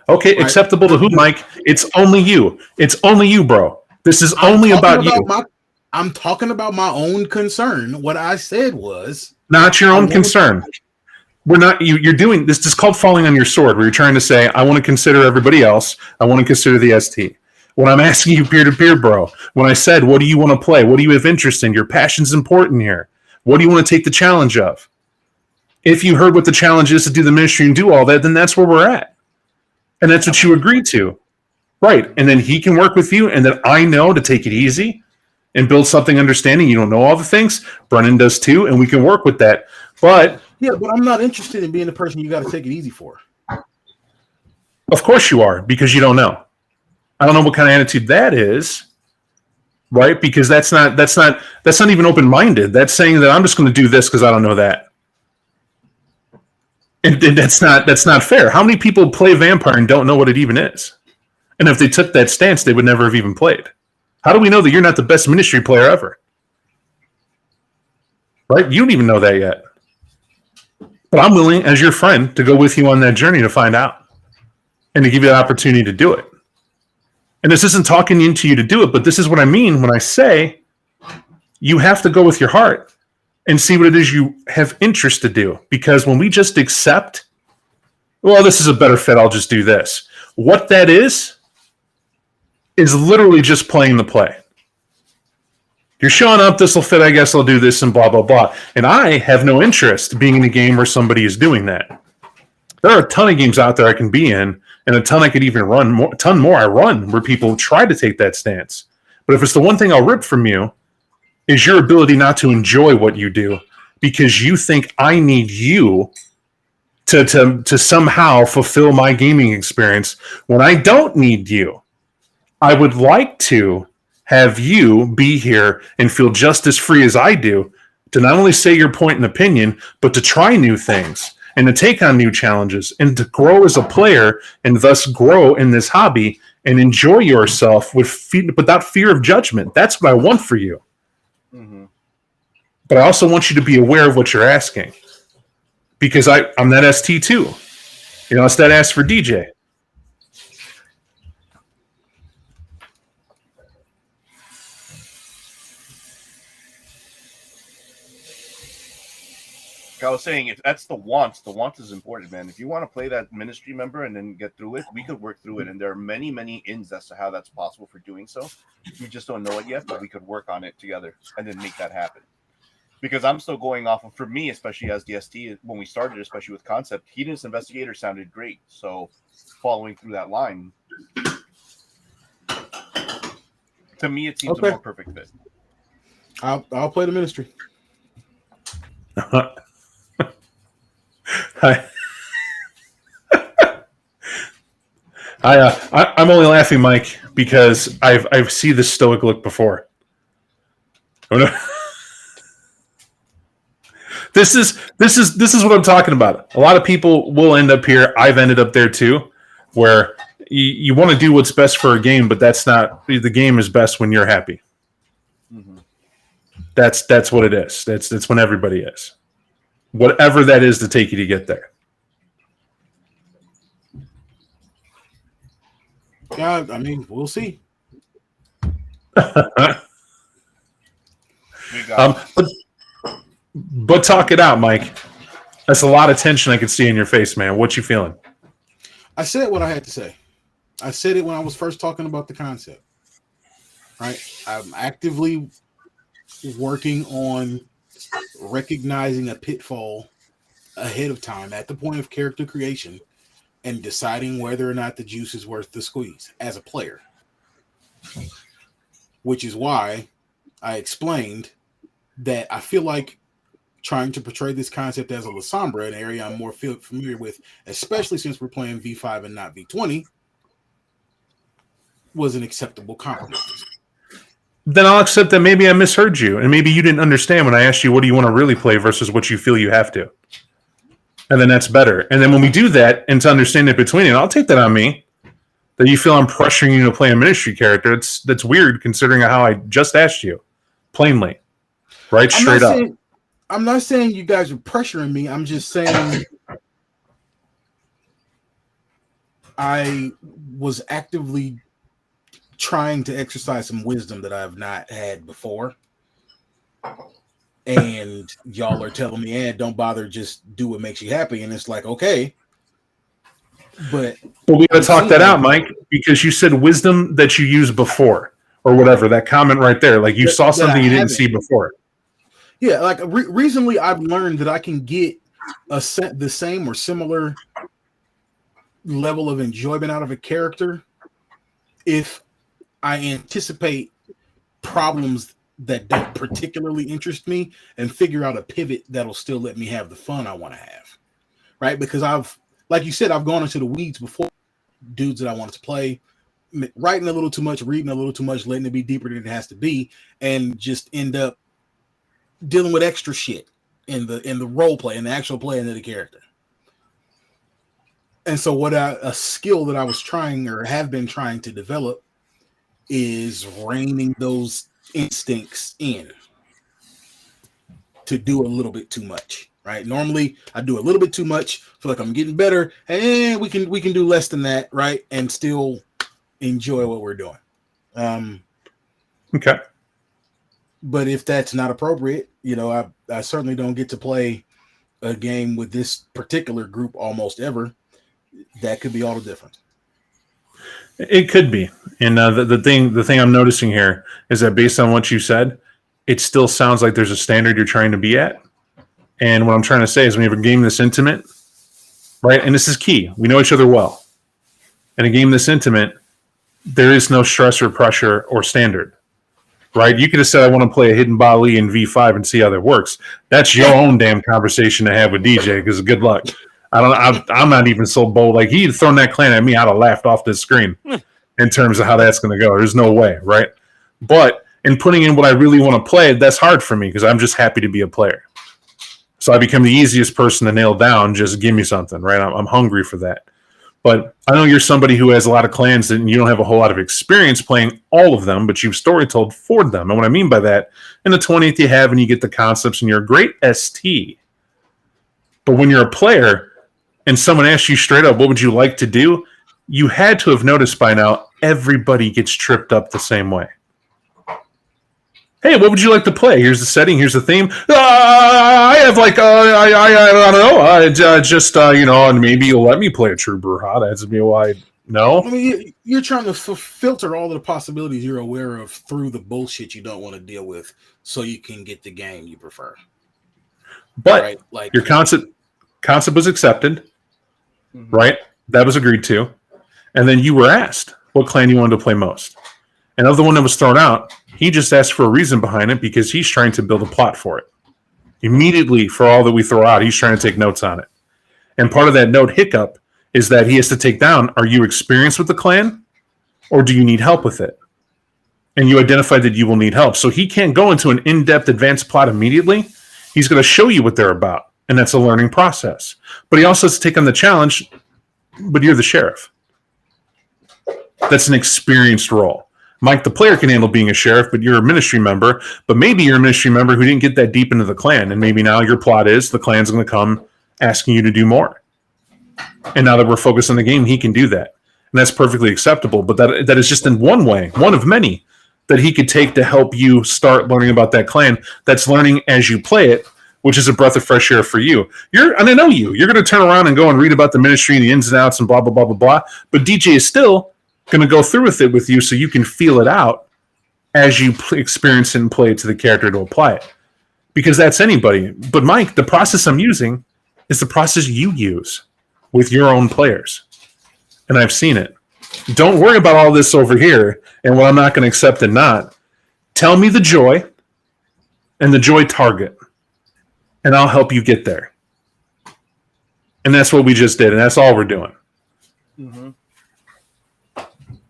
Okay, right. Acceptable to who, Mike? It's only you. It's only you, bro. This is only about you. I'm talking about my own concern. What I said was not your own concern. We're not. You're doing this. Is called falling on your sword. Where you're trying to say, I want to consider everybody else. I want to consider the ST. When I'm asking you peer to peer, bro. When I said, what do you want to play? What do you have interest in? Your passion's important here. What do you want to take the challenge of? If you heard what the challenge is to do the ministry and do all that, then that's where we're at. And that's what you agreed to. Right. And then he can work with you, and then I know to take it easy and build something understanding. You don't know all the things. Brennan does too, and we can work with that. But yeah, but I'm not interested in being the person you got to take it easy for. of course you are, because you don't know. I don't know what kind of attitude that is, right? Because that's not even open-minded. That's saying that I'm just going to do this because I don't know that. And that's not fair. How many people play Vampire and don't know what it even is? And if they took that stance, they would never have even played. How do we know that you're not the best ministry player ever? Right? You don't even know that yet. But I'm willing, as your friend, to go with you on that journey to find out and to give you the opportunity to do it. And this isn't talking into you to do it, but this is what I mean when I say you have to go with your heart and see what it is you have interest to do. Because when we just accept, well, this is a better fit, I'll just do this. What that is literally just playing the play. You're showing up, this will fit, I guess I'll do this, and blah, blah, blah. And I have no interest being in a game where somebody is doing that. There are a ton of games out there I can be in, and a ton I could even run, a ton more I run, where people try to take that stance. But if it's the one thing I'll rip from you, is your ability not to enjoy what you do because you think I need you to somehow fulfill my gaming experience when I don't need you. I would like to have you be here and feel just as free as I do to not only say your point and opinion, but to try new things and to take on new challenges and to grow as a player and thus grow in this hobby and enjoy yourself without fear of judgment. That's what I want for you. Mm-hmm. But I also want you to be aware of what you're asking, because I'm that ST too. It's that ask for DJ. I was saying, if that's the want is important, man. If you want to play that ministry member and then get through it, we could work through it. And there are many, many ins as to how that's possible for doing so. We just don't know it yet, but we could work on it together and then make that happen. Because I'm still going off of, for me, especially as the ST, when we started, especially with Concept, Hedonist Investigator sounded great. So following through that line, to me, it seems a more perfect fit. I'll play the ministry. I'm only laughing, Mike, because I've seen this stoic look before. This is what I'm talking about. A lot of people will end up here. I've ended up there too, where you want to do what's best for a game, but that's not the game is best when you're happy. Mm-hmm. That's what it is. That's when everybody is. Whatever that is to take you to get there. Yeah, I mean, we'll see. But talk it out, Mike. That's a lot of tension I could see in your face, man. What you feeling? I said what I had to say. I said it when I was first talking about the concept. Right? I'm actively working on recognizing a pitfall ahead of time at the point of character creation and deciding whether or not the juice is worth the squeeze as a player. Which is why I explained that I feel like trying to portray this concept as a La Sombra, an area I'm more familiar with, especially since we're playing V5 and not V20, was an acceptable compromise. Then I'll accept that maybe I misheard you, and maybe you didn't understand when I asked you what do you want to really play versus what you feel you have to. And then that's better. And then when we do that, and to understand it between it, I'll take that on me. That you feel I'm pressuring you to play a ministry character. That's weird considering how I just asked you. Plainly. Right? Straight up. I'm not saying you guys are pressuring me. I'm just saying I was actively trying to exercise some wisdom that I've not had before. And y'all are telling me, don't bother, just do what makes you happy. And it's like, okay. But we got to talk that out, Mike, because you said wisdom that you used before or whatever, that comment right there. Like you saw something you didn't see before. Yeah, like recently I've learned that I can get the same or similar level of enjoyment out of a character if I anticipate problems that don't particularly interest me and figure out a pivot that'll still let me have the fun I want to have. Right? Because like you said, I've gone into the weeds before, dudes that I wanted to play, writing a little too much, reading a little too much, letting it be deeper than it has to be, and just end up dealing with extra shit in the role play, in the actual playing of the character. And so a skill that I was trying or have been trying to develop is reining those instincts in to do a little bit too much. Right? Normally I do a little bit too much, feel like I'm getting better, and we can do less than that, right? And still enjoy what we're doing. Okay. But if that's not appropriate, I certainly don't get to play a game with this particular group almost ever. That could be all the difference. It could be. And the thing I'm noticing here is that based on what you said, it still sounds like there's a standard you're trying to be at. And what I'm trying to say is when you have a game this intimate, right? And this is key. We know each other well. In a game this intimate, there is no stress or pressure or standard, right? You could have said, I want to play a hidden Bali in V5 and see how that works. That's your own damn conversation to have with DJ, because good luck. I'm not even so bold. Like, he'd thrown that clan at me, I'd have laughed off this screen in terms of how that's going to go. There's no way, right? But in putting in what I really want to play, that's hard for me because I'm just happy to be a player. So I become the easiest person to nail down. Just give me something, right? I'm hungry for that. But I know you're somebody who has a lot of clans and you don't have a whole lot of experience playing all of them, but you've story told for them. And what I mean by that, in the 20th you have and you get the concepts and you're a great ST. But when you're a player and someone asks you straight up, what would you like to do? You had to have noticed by now, everybody gets tripped up the same way. Hey, what would you like to play? Here's the setting. Here's the theme. I have I don't know. And maybe you'll let me play a true Brujah. That's me why. No. I mean, you're trying to filter all of the possibilities you're aware of through the bullshit you don't want to deal with, so you can get the game you prefer. But right? Like your concept was accepted, right? That was agreed to, and then you were asked what clan you wanted to play most, and of the one that was thrown out. He just asked for a reason behind it because he's trying to build a plot for it. Immediately, for all that we throw out, he's trying to take notes on it. And part of that note hiccup is that he has to take down, are you experienced with the clan or do you need help with it? And you identified that you will need help. So he can't go into an in-depth advanced plot immediately. He's going to show you what they're about, and that's a learning process. But he also has to take on the challenge, but you're the sheriff. That's an experienced role. Mike, the player, can handle being a sheriff, but you're a ministry member. But maybe you're a ministry member who didn't get that deep into the clan, and maybe now your plot is the clan's going to come asking you to do more. And now that we're focused on the game, he can do that. And that's perfectly acceptable. But that is just in one way, one of many, that he could take to help you start learning about that clan. That's learning as you play it, which is a breath of fresh air for you. And I know you're going to turn around and go and read about the ministry and the ins and outs and blah, blah, blah, blah, blah. But DJ is still going to go through with it with you so you can feel it out as you experience it and play it to the character to apply it. Because that's anybody. But Mike, the process I'm using is the process you use with your own players. And I've seen it. Don't worry about all this over here and what I'm not going to accept and not. Tell me the joy and the joy target, and I'll help you get there. And that's what we just did, and that's all we're doing. Mm-hmm.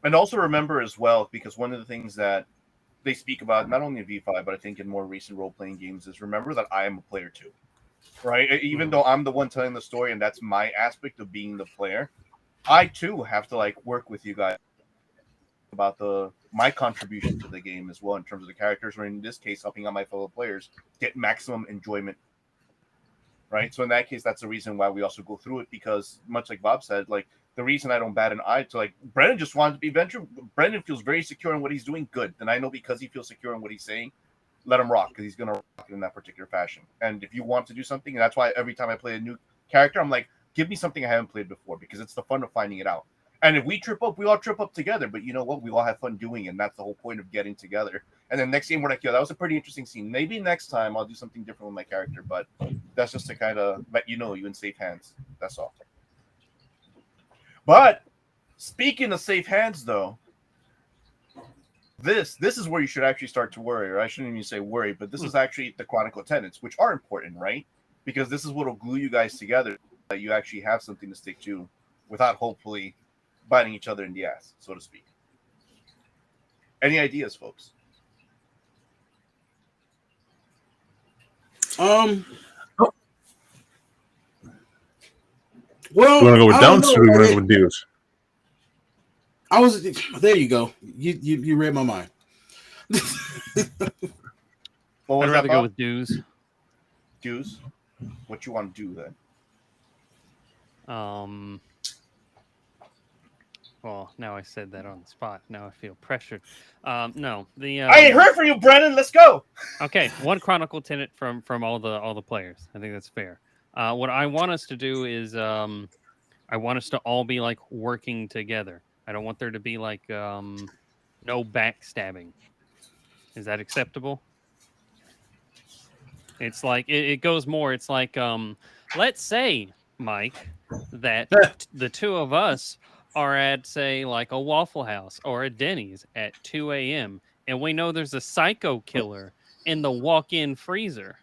And also remember as well, because one of the things that they speak about, not only in V5, but I think in more recent role-playing games, is remember that I am a player too, right? Even though I'm the one telling the story and that's my aspect of being the player, I too have to work with you guys about my contribution to the game as well in terms of the characters, or in this case, helping out my fellow players get maximum enjoyment. Right? So in that case, that's the reason why we also go through it, because much like Bob said, the reason I don't bat an eye to Brendan just wanted to be venture. Brendan feels very secure in what he's doing. Good. Then I know because he feels secure in what he's saying, let him rock, because he's going to rock it in that particular fashion. And if you want to do something, and that's why every time I play a new character, I'm like, give me something I haven't played before, because it's the fun of finding it out. And if we trip up, we all trip up together. But you know what? We all have fun doing it. And that's the whole point of getting together. And then next game, we're like, yo, that was a pretty interesting scene. Maybe next time I'll do something different with my character. But that's just to kind of let you know you're in safe hands. That's all. But speaking of safe hands, though, this is where you should actually start to worry, or I shouldn't even say worry, but this is actually the chronicle tenets, which are important, right? Because this is what will glue you guys together, that you actually have something to stick to without hopefully biting each other in the ass, so to speak. Any ideas, folks? Well, You want to go with I don't don'ts or know. we want to go with do's? I was there. You go. You read my mind. What was I'd that, rather go Bob? with dues. Dues. What you want to do then? Well, now I said that on the spot. Now I feel pressured. No, the I ain't heard from you, Brennan. Let's go. okay, one chronicle tenant from all the players. I think that's fair. What I want us to do is I want us to all be like working together. I don't want there to be like no backstabbing. Is that acceptable? It's like it goes more. It's like let's say, Mike, that the two of us are at, say, like a Waffle House or a Denny's at 2 a.m. and we know there's a psycho killer in the walk-in freezer.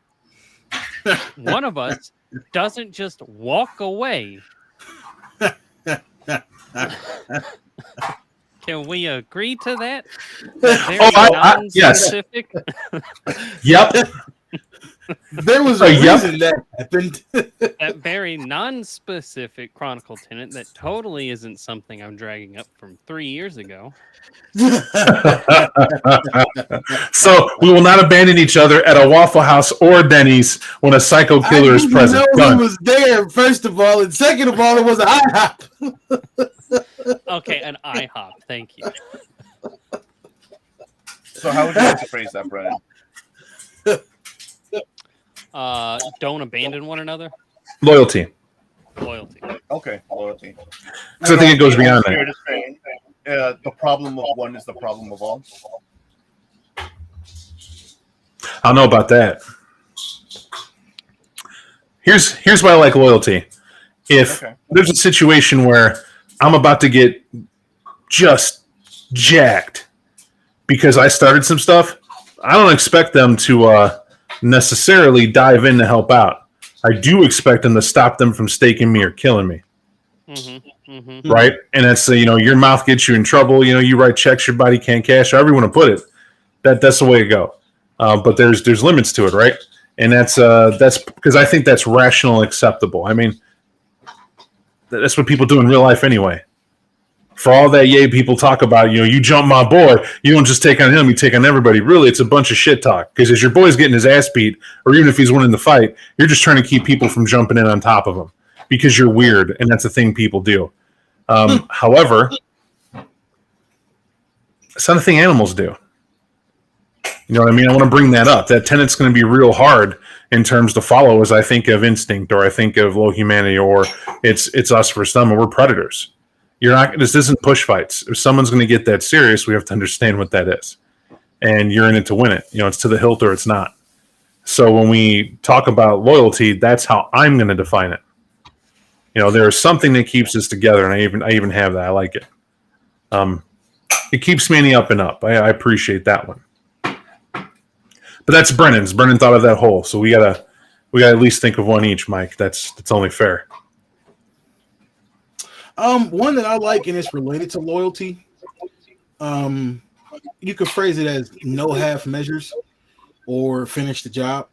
One of us doesn't just walk away. Can we agree to that? Very yes. non-specific. Yep. There was a reason that happened. That very non-specific chronicle tenant that totally isn't something I'm dragging up from 3 years ago. So we will not abandon each other at a Waffle House or Denny's when a psycho killer is present. I didn't know he was there, first of all, and second of all, it was an IHOP. Okay, an IHOP. Thank you. So how would you like to phrase that, Brennan? Don't abandon one another. Loyalty. Loyalty. Okay, loyalty. Because I think it goes beyond that. The problem of one is the problem of all. I don't know about that. Here's why I like loyalty. If there's a situation where I'm about to get just jacked because I started some stuff, I don't expect them to necessarily dive in to help out. I do expect them to stop them from staking me or killing me. Mm-hmm, mm-hmm. Right? And that's your mouth gets you in trouble. You write checks your body can't cash. However you want to put it. That's the way to go. But there's limits to it, right? And that's because I think that's rational and acceptable. I mean, that's what people do in real life anyway. For all that people talk about, you jump my boy, you don't just take on him, you take on everybody. Really, it's a bunch of shit talk. Because as your boy's getting his ass beat, or even if he's winning the fight, you're just trying to keep people from jumping in on top of him. Because you're weird, and that's a thing people do. However, it's not a thing animals do. You know what I mean? I want to bring that up. That tenet's going to be real hard in terms to follow as I think of instinct, or I think of low humanity, or it's us versus them, and we're predators. This isn't push fights. If someone's going to get that serious, we have to understand what that is. And you're in it to win it. It's to the hilt or it's not. So when we talk about loyalty, that's how I'm going to define it. There's something that keeps us together, and I even have that. I like it. It keeps me in the up and up. I appreciate that one. But that's Brennan's. Brennan thought of that whole, so we gotta at least think of one each, Mike. That's only fair. One that I like, and it's related to loyalty. You could phrase it as no half measures or finish the job.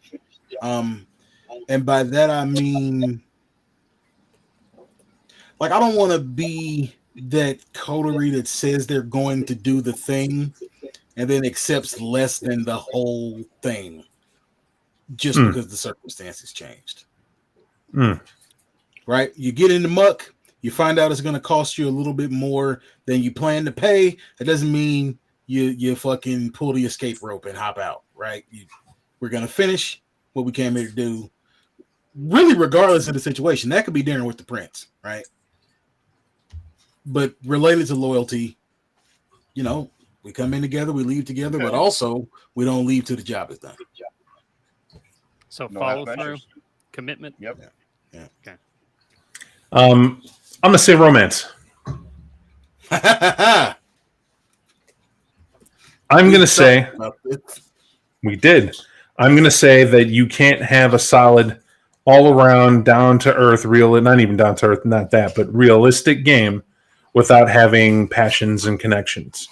And by that I mean, like, I don't want to be that coterie that says they're going to do the thing and then accepts less than the whole thing just because the circumstances changed. Right? You get in the muck, you find out it's going to cost you a little bit more than you plan to pay. It doesn't mean you fucking pull the escape rope and hop out, right? We're going to finish what we came here to do, really regardless of the situation. That could be dinner with the prince, right? But related to loyalty, we come in together, we leave together, but also we don't leave till the job is done. So follow through, commitment. Yep. Yeah. Okay. I'm gonna say romance. I'm I'm going to say we did. I'm going to say that you can't have a solid, all around, down to earth, real, not even down to earth, not that, but realistic game without having passions and connections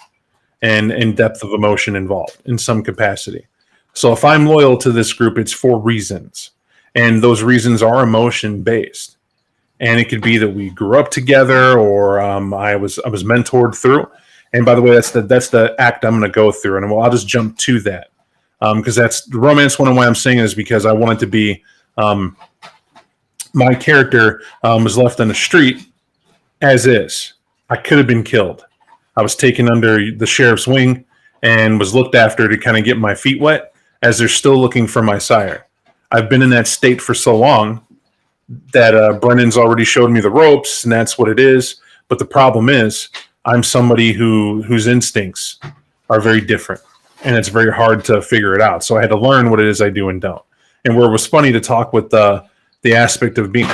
and depth of emotion involved in some capacity. So if I'm loyal to this group, it's for reasons, and those reasons are emotion based. And it could be that we grew up together, or I was mentored through. And by the way, that's the act I'm going to go through, and I'll just jump to that because that's the romance one. And why I'm saying it is because I want it to be my character was left on the street as is. I could have been killed. I was taken under the sheriff's wing and was looked after to kind of get my feet wet as they're still looking for my sire. I've been in that state for so long that Brennan's already showed me the ropes, and that's what it is. But the problem is I'm somebody whose instincts are very different, and it's very hard to figure it out. So I had to learn what it is I do and don't. And where it was funny to talk with the aspect of being,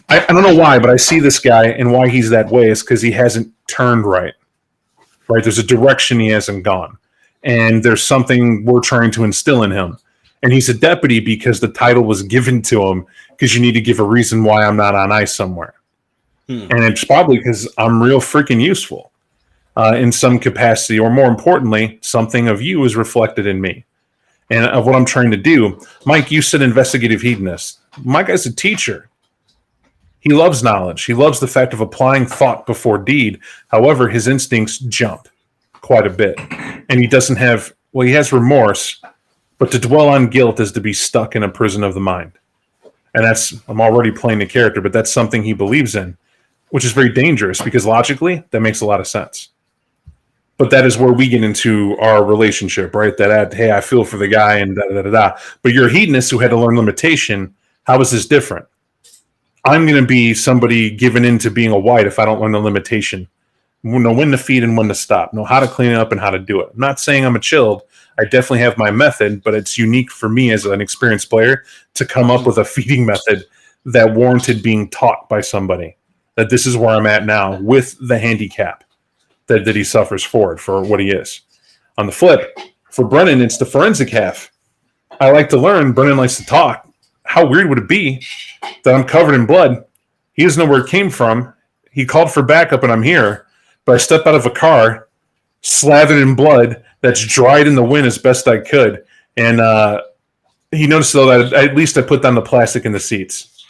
I don't know why, but I see this guy and why he's that way is because he hasn't turned right. Right? There's a direction he hasn't gone. And there's something we're trying to instill in him. And he's a deputy because the title was given to him because you need to give a reason why I'm not on ice somewhere. And it's probably because I'm real freaking useful in some capacity, or more importantly, something of you is reflected in me and of what I'm trying to do. Mike, you said investigative hedonist. My guy's a teacher. He loves knowledge. He loves the fact of applying thought before deed. However, his instincts jump quite a bit. And he doesn't have, well, he has remorse, but to dwell on guilt is to be stuck in a prison of the mind. And I'm already playing the character, but that's something he believes in, which is very dangerous because logically that makes a lot of sense. But that is where we get into our relationship, right? Hey, I feel for the guy and da-da-da-da. But you're a hedonist who had to learn limitation. How is this different? I'm going to be somebody given into being a white if I don't learn the limitation. Know when to feed and when to stop. Know how to clean it up and how to do it. I'm not saying I'm a chilled. I definitely have my method, but it's unique for me as an experienced player to come up with a feeding method that warranted being taught by somebody. That this is where I'm at now with the handicap that he suffers for what he is. On the flip, for Brennan, it's the forensic half. I like to learn. Brennan likes to talk. How weird would it be that I'm covered in blood? He doesn't know where it came from. He called for backup and I'm here, but I stepped out of a car slathered in blood that's dried in the wind as best I could. And he noticed, though, that at least I put down the plastic in the seats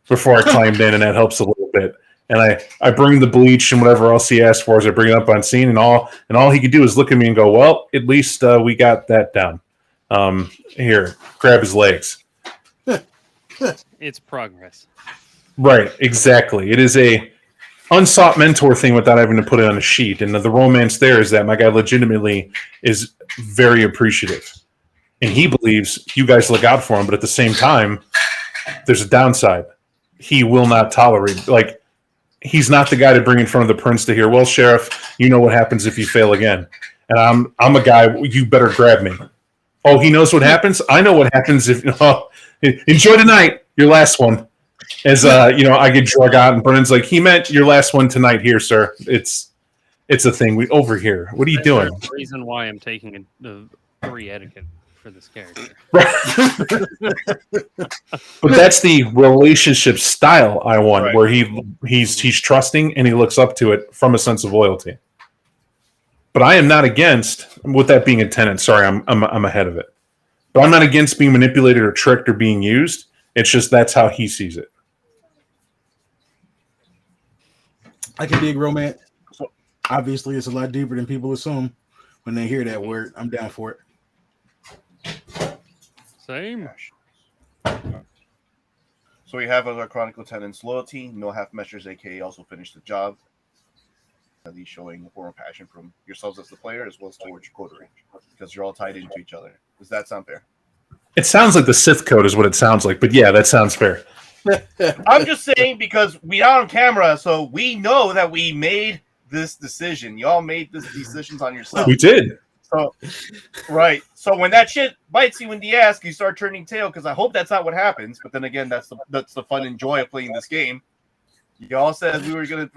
before I climbed in, and that helps a little bit. And I bring the bleach and whatever else he asked for as I bring it up on scene, and all he could do is look at me and go, well, at least we got that down. Here, grab his legs. It's progress. Right, exactly. It is a unsought mentor thing without having to put it on a sheet. And the romance there is that my guy legitimately is very appreciative. And he believes you guys look out for him, but at the same time, there's a downside. He will not tolerate, like, he's not the guy to bring in front of the prince to hear, well, sheriff, you know what happens if you fail again. And I'm a guy, you better grab me. Oh, he knows what happens? I know what happens if, enjoy tonight, your last one. As I get drug out, and Brennan's like, he meant your last one tonight here, sir. It's a thing. We over here. What are you doing? The reason why I'm taking the 3 etiquette for this character. Right. But that's the relationship style I want, right, where he's trusting and he looks up to it from a sense of loyalty. But I am not against, with that being a tenet. Sorry, I'm ahead of it. But I'm not against being manipulated or tricked or being used. It's just that's how he sees it. I can dig romance. So obviously, it's a lot deeper than people assume when they hear that word. I'm down for it. Same. So we have as our Chronicle Lieutenant's loyalty. No half measures, aka also finish the job. These showing a form of passion from yourselves as the player as well as towards your coterie, because you're all tied into each other. Does that sound fair? It sounds like the Sith code is what it sounds like, but yeah, that sounds fair. I'm just saying because we are on camera, so we know that we made this decision. Y'all made this decisions on yourself. We did. So, right. So when that shit bites you in the ass, you start turning tail. Because I hope that's not what happens. But then again, that's the fun and joy of playing this game. Y'all said we were gonna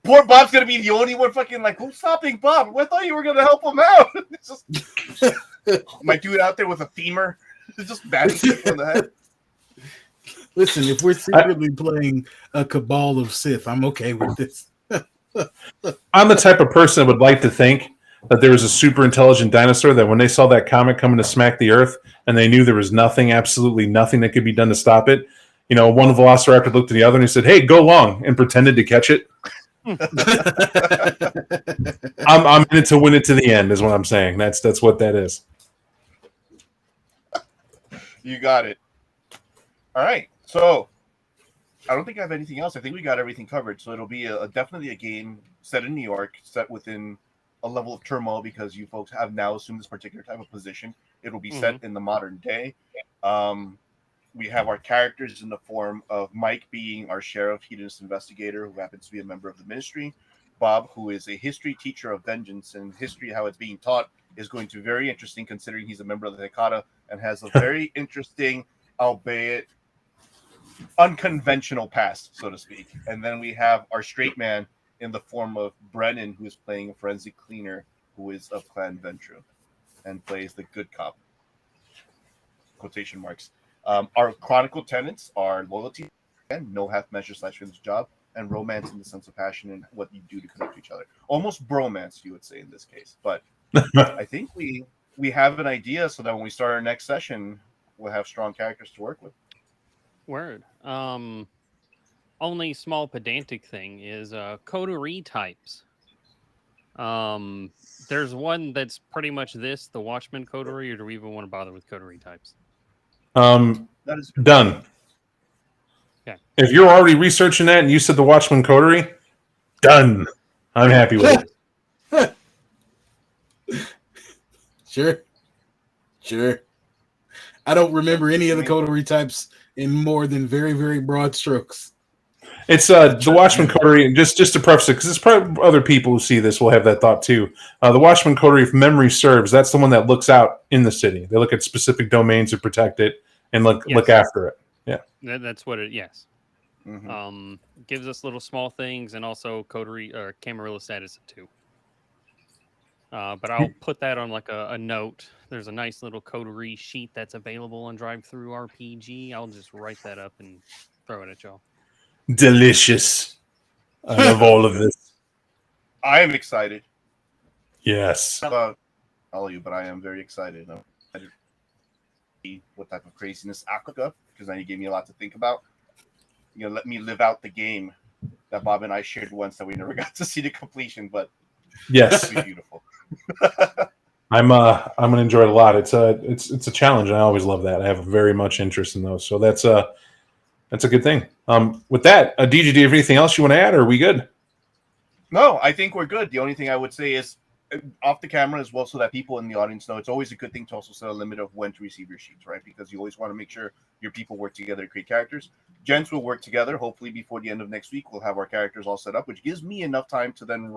Poor Bob's gonna be the only one fucking like, who's stopping Bob? I thought you were gonna help him out. It's just my dude out there with a femur, just batting people in the head. Listen, if we're secretly playing a cabal of Sith, I'm okay with this. I'm the type of person that would like to think that there was a super intelligent dinosaur that when they saw that comet coming to smack the Earth and they knew there was nothing, absolutely nothing that could be done to stop it, one velociraptor looked at the other and he said, "Hey, go long," and pretended to catch it. I'm in it to win it to the end, is what I'm saying. That's what that is. You got it. All right, so I don't think I have anything else. I think we got everything covered. So it'll be definitely a game set in New York, set within a level of turmoil because you folks have now assumed this particular type of position. It'll be set in the modern day. We have our characters in the form of Mike being our sheriff, hedonist investigator, who happens to be a member of the ministry. Bob, who is a history teacher of vengeance, and history, how it's being taught, is going to be very interesting considering he's a member of the Hecata and has a very interesting, albeit unconventional past, so to speak. And then we have our straight man in the form of Brennan, who is playing a forensic cleaner who is of Clan Ventru and plays the good cop. Quotation marks. Our chronicle tenets are loyalty and no half measure / job, and romance in the sense of passion and what you do to connect to each other. Almost bromance, you would say in this case. But I think we have an idea so that when we start our next session, we'll have strong characters to work with. Word. Only small pedantic thing is coterie types. There's one that's pretty much this, the Watchman coterie, or do we even want to bother with coterie types? That is Done. Okay. If you're already researching that and you said the Watchman coterie, done. I'm happy with it. Sure. I don't remember any of the coterie types in more than very, very broad strokes. It's the Watchman coterie, just to preface it, because it's probably other people who see this will have that thought too. The Watchman coterie, if memory serves, that's the one that looks out in the city. They look at specific domains to protect it and look after it. Yeah, that's what it. Yes. Mm-hmm. Gives us little small things and also coterie or Camarilla status of 2. But I'll put that on like a note. There's a nice little coterie sheet that's available on Drive-Thru RPG. I'll just write that up and throw it at y'all. Delicious. I love all of this. I am excited. Yes. About all of you, but I am very excited. I'm excited to see what type of craziness Africa, because now you gave me a lot to think about. Let me live out the game that Bob and I shared once that we never got to see the completion, but yes, it'll be beautiful. I'm gonna enjoy it a lot. It's a challenge, and I always love that. I have very much interest in those, so that's a good thing. With that, DJ, do you have anything else you want to add, or are we good? No, I think we're good. The only thing I would say is off the camera as well, so that people in the audience know, it's always a good thing to also set a limit of when to receive your sheets, right? Because you always want to make sure your people work together to create characters. Gents will work together. Hopefully before the end of next week, we'll have our characters all set up, which gives me enough time to then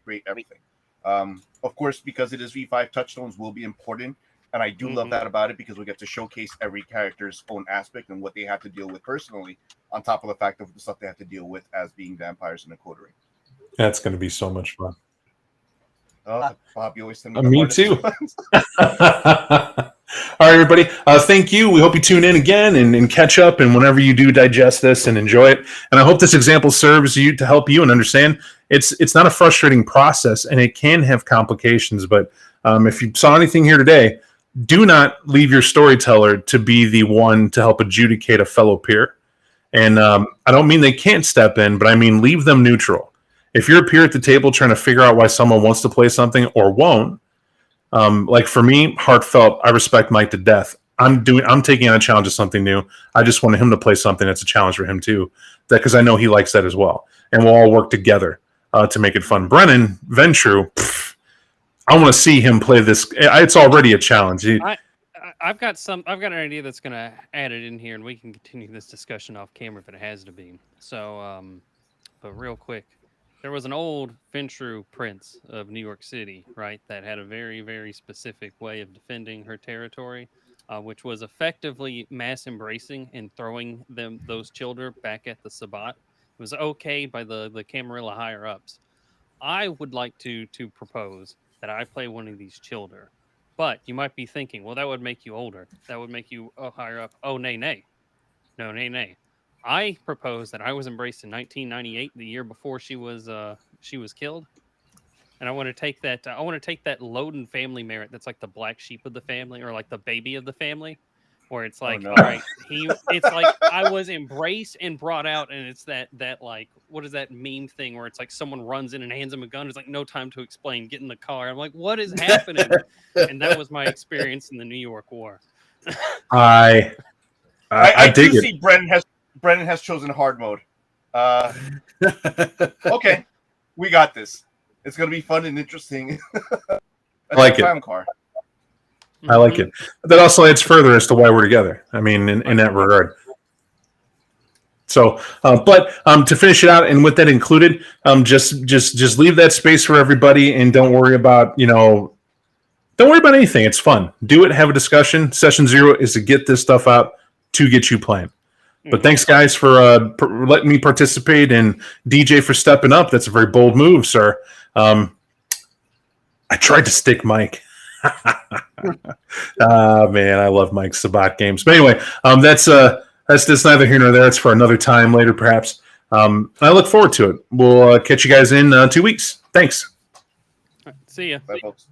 create everything. Of course, because it is V5, touchstones will be important. And I do love that about it because we get to showcase every character's own aspect and what they have to deal with personally, on top of the fact of the stuff they have to deal with as being vampires in a coterie. That's going to be so much fun. Bob, you always send me too. All right, everybody. Thank you. We hope you tune in again and catch up, and whenever you do digest this and enjoy it. And I hope this example serves you to help you and understand it's not a frustrating process, and it can have complications. But if you saw anything here today, do not leave your storyteller to be the one to help adjudicate a fellow peer. And I don't mean they can't step in, but I mean leave them neutral. If you're a peer at the table trying to figure out why someone wants to play something or won't, like for me, heartfelt, I respect Mike to death. I'm taking on a challenge of something new. I just wanted him to play something that's a challenge for him too, because I know he likes that as well, and we'll all work together to make it fun. Brennan Ventru, I want to see him play this. It's already a challenge. I've got an idea that's going to add it in here, and we can continue this discussion off camera if it has to be. So, but real quick. There was an old Ventru prince of New York City, right, that had a very, very specific way of defending her territory, which was effectively mass embracing and throwing those children back at the Sabbat It was okayed by the Camarilla higher ups. I would like to propose that I play one of these children. But you might be thinking, well, that would make you older. That would make you higher up. Oh, nay, nay. No, nay, nay. I propose that I was embraced in 1998, the year before she was killed. And I want to take that. I want to take that Loden family merit. That's like the black sheep of the family, or like the baby of the family, where it's like, no. all right, it's like I was embraced and brought out, and it's that like, what is that meme thing where it's like someone runs in and hands him a gun. It's like no time to explain. Get in the car. I'm like, what is happening? And that was my experience in the New York War. I dig do it. see Brennan has chosen hard mode. Okay, we got this. It's gonna be fun and interesting. I like it. Clown car. I like it. That also adds further as to why we're together. I mean, in that regard. So, but to finish it out, and with that included, just leave that space for everybody, and don't worry about don't worry about anything. It's fun. Do it. Have a discussion. Session 0 is to get this stuff out to get you playing. But thanks, guys, for letting me participate, and DJ for stepping up. That's a very bold move, sir. I tried to stick Mike. Man, I love Mike Sabat games. But anyway, that's neither here nor there. It's for another time later, perhaps. I look forward to it. We'll catch you guys in 2 weeks. Thanks. See ya. Bye, folks.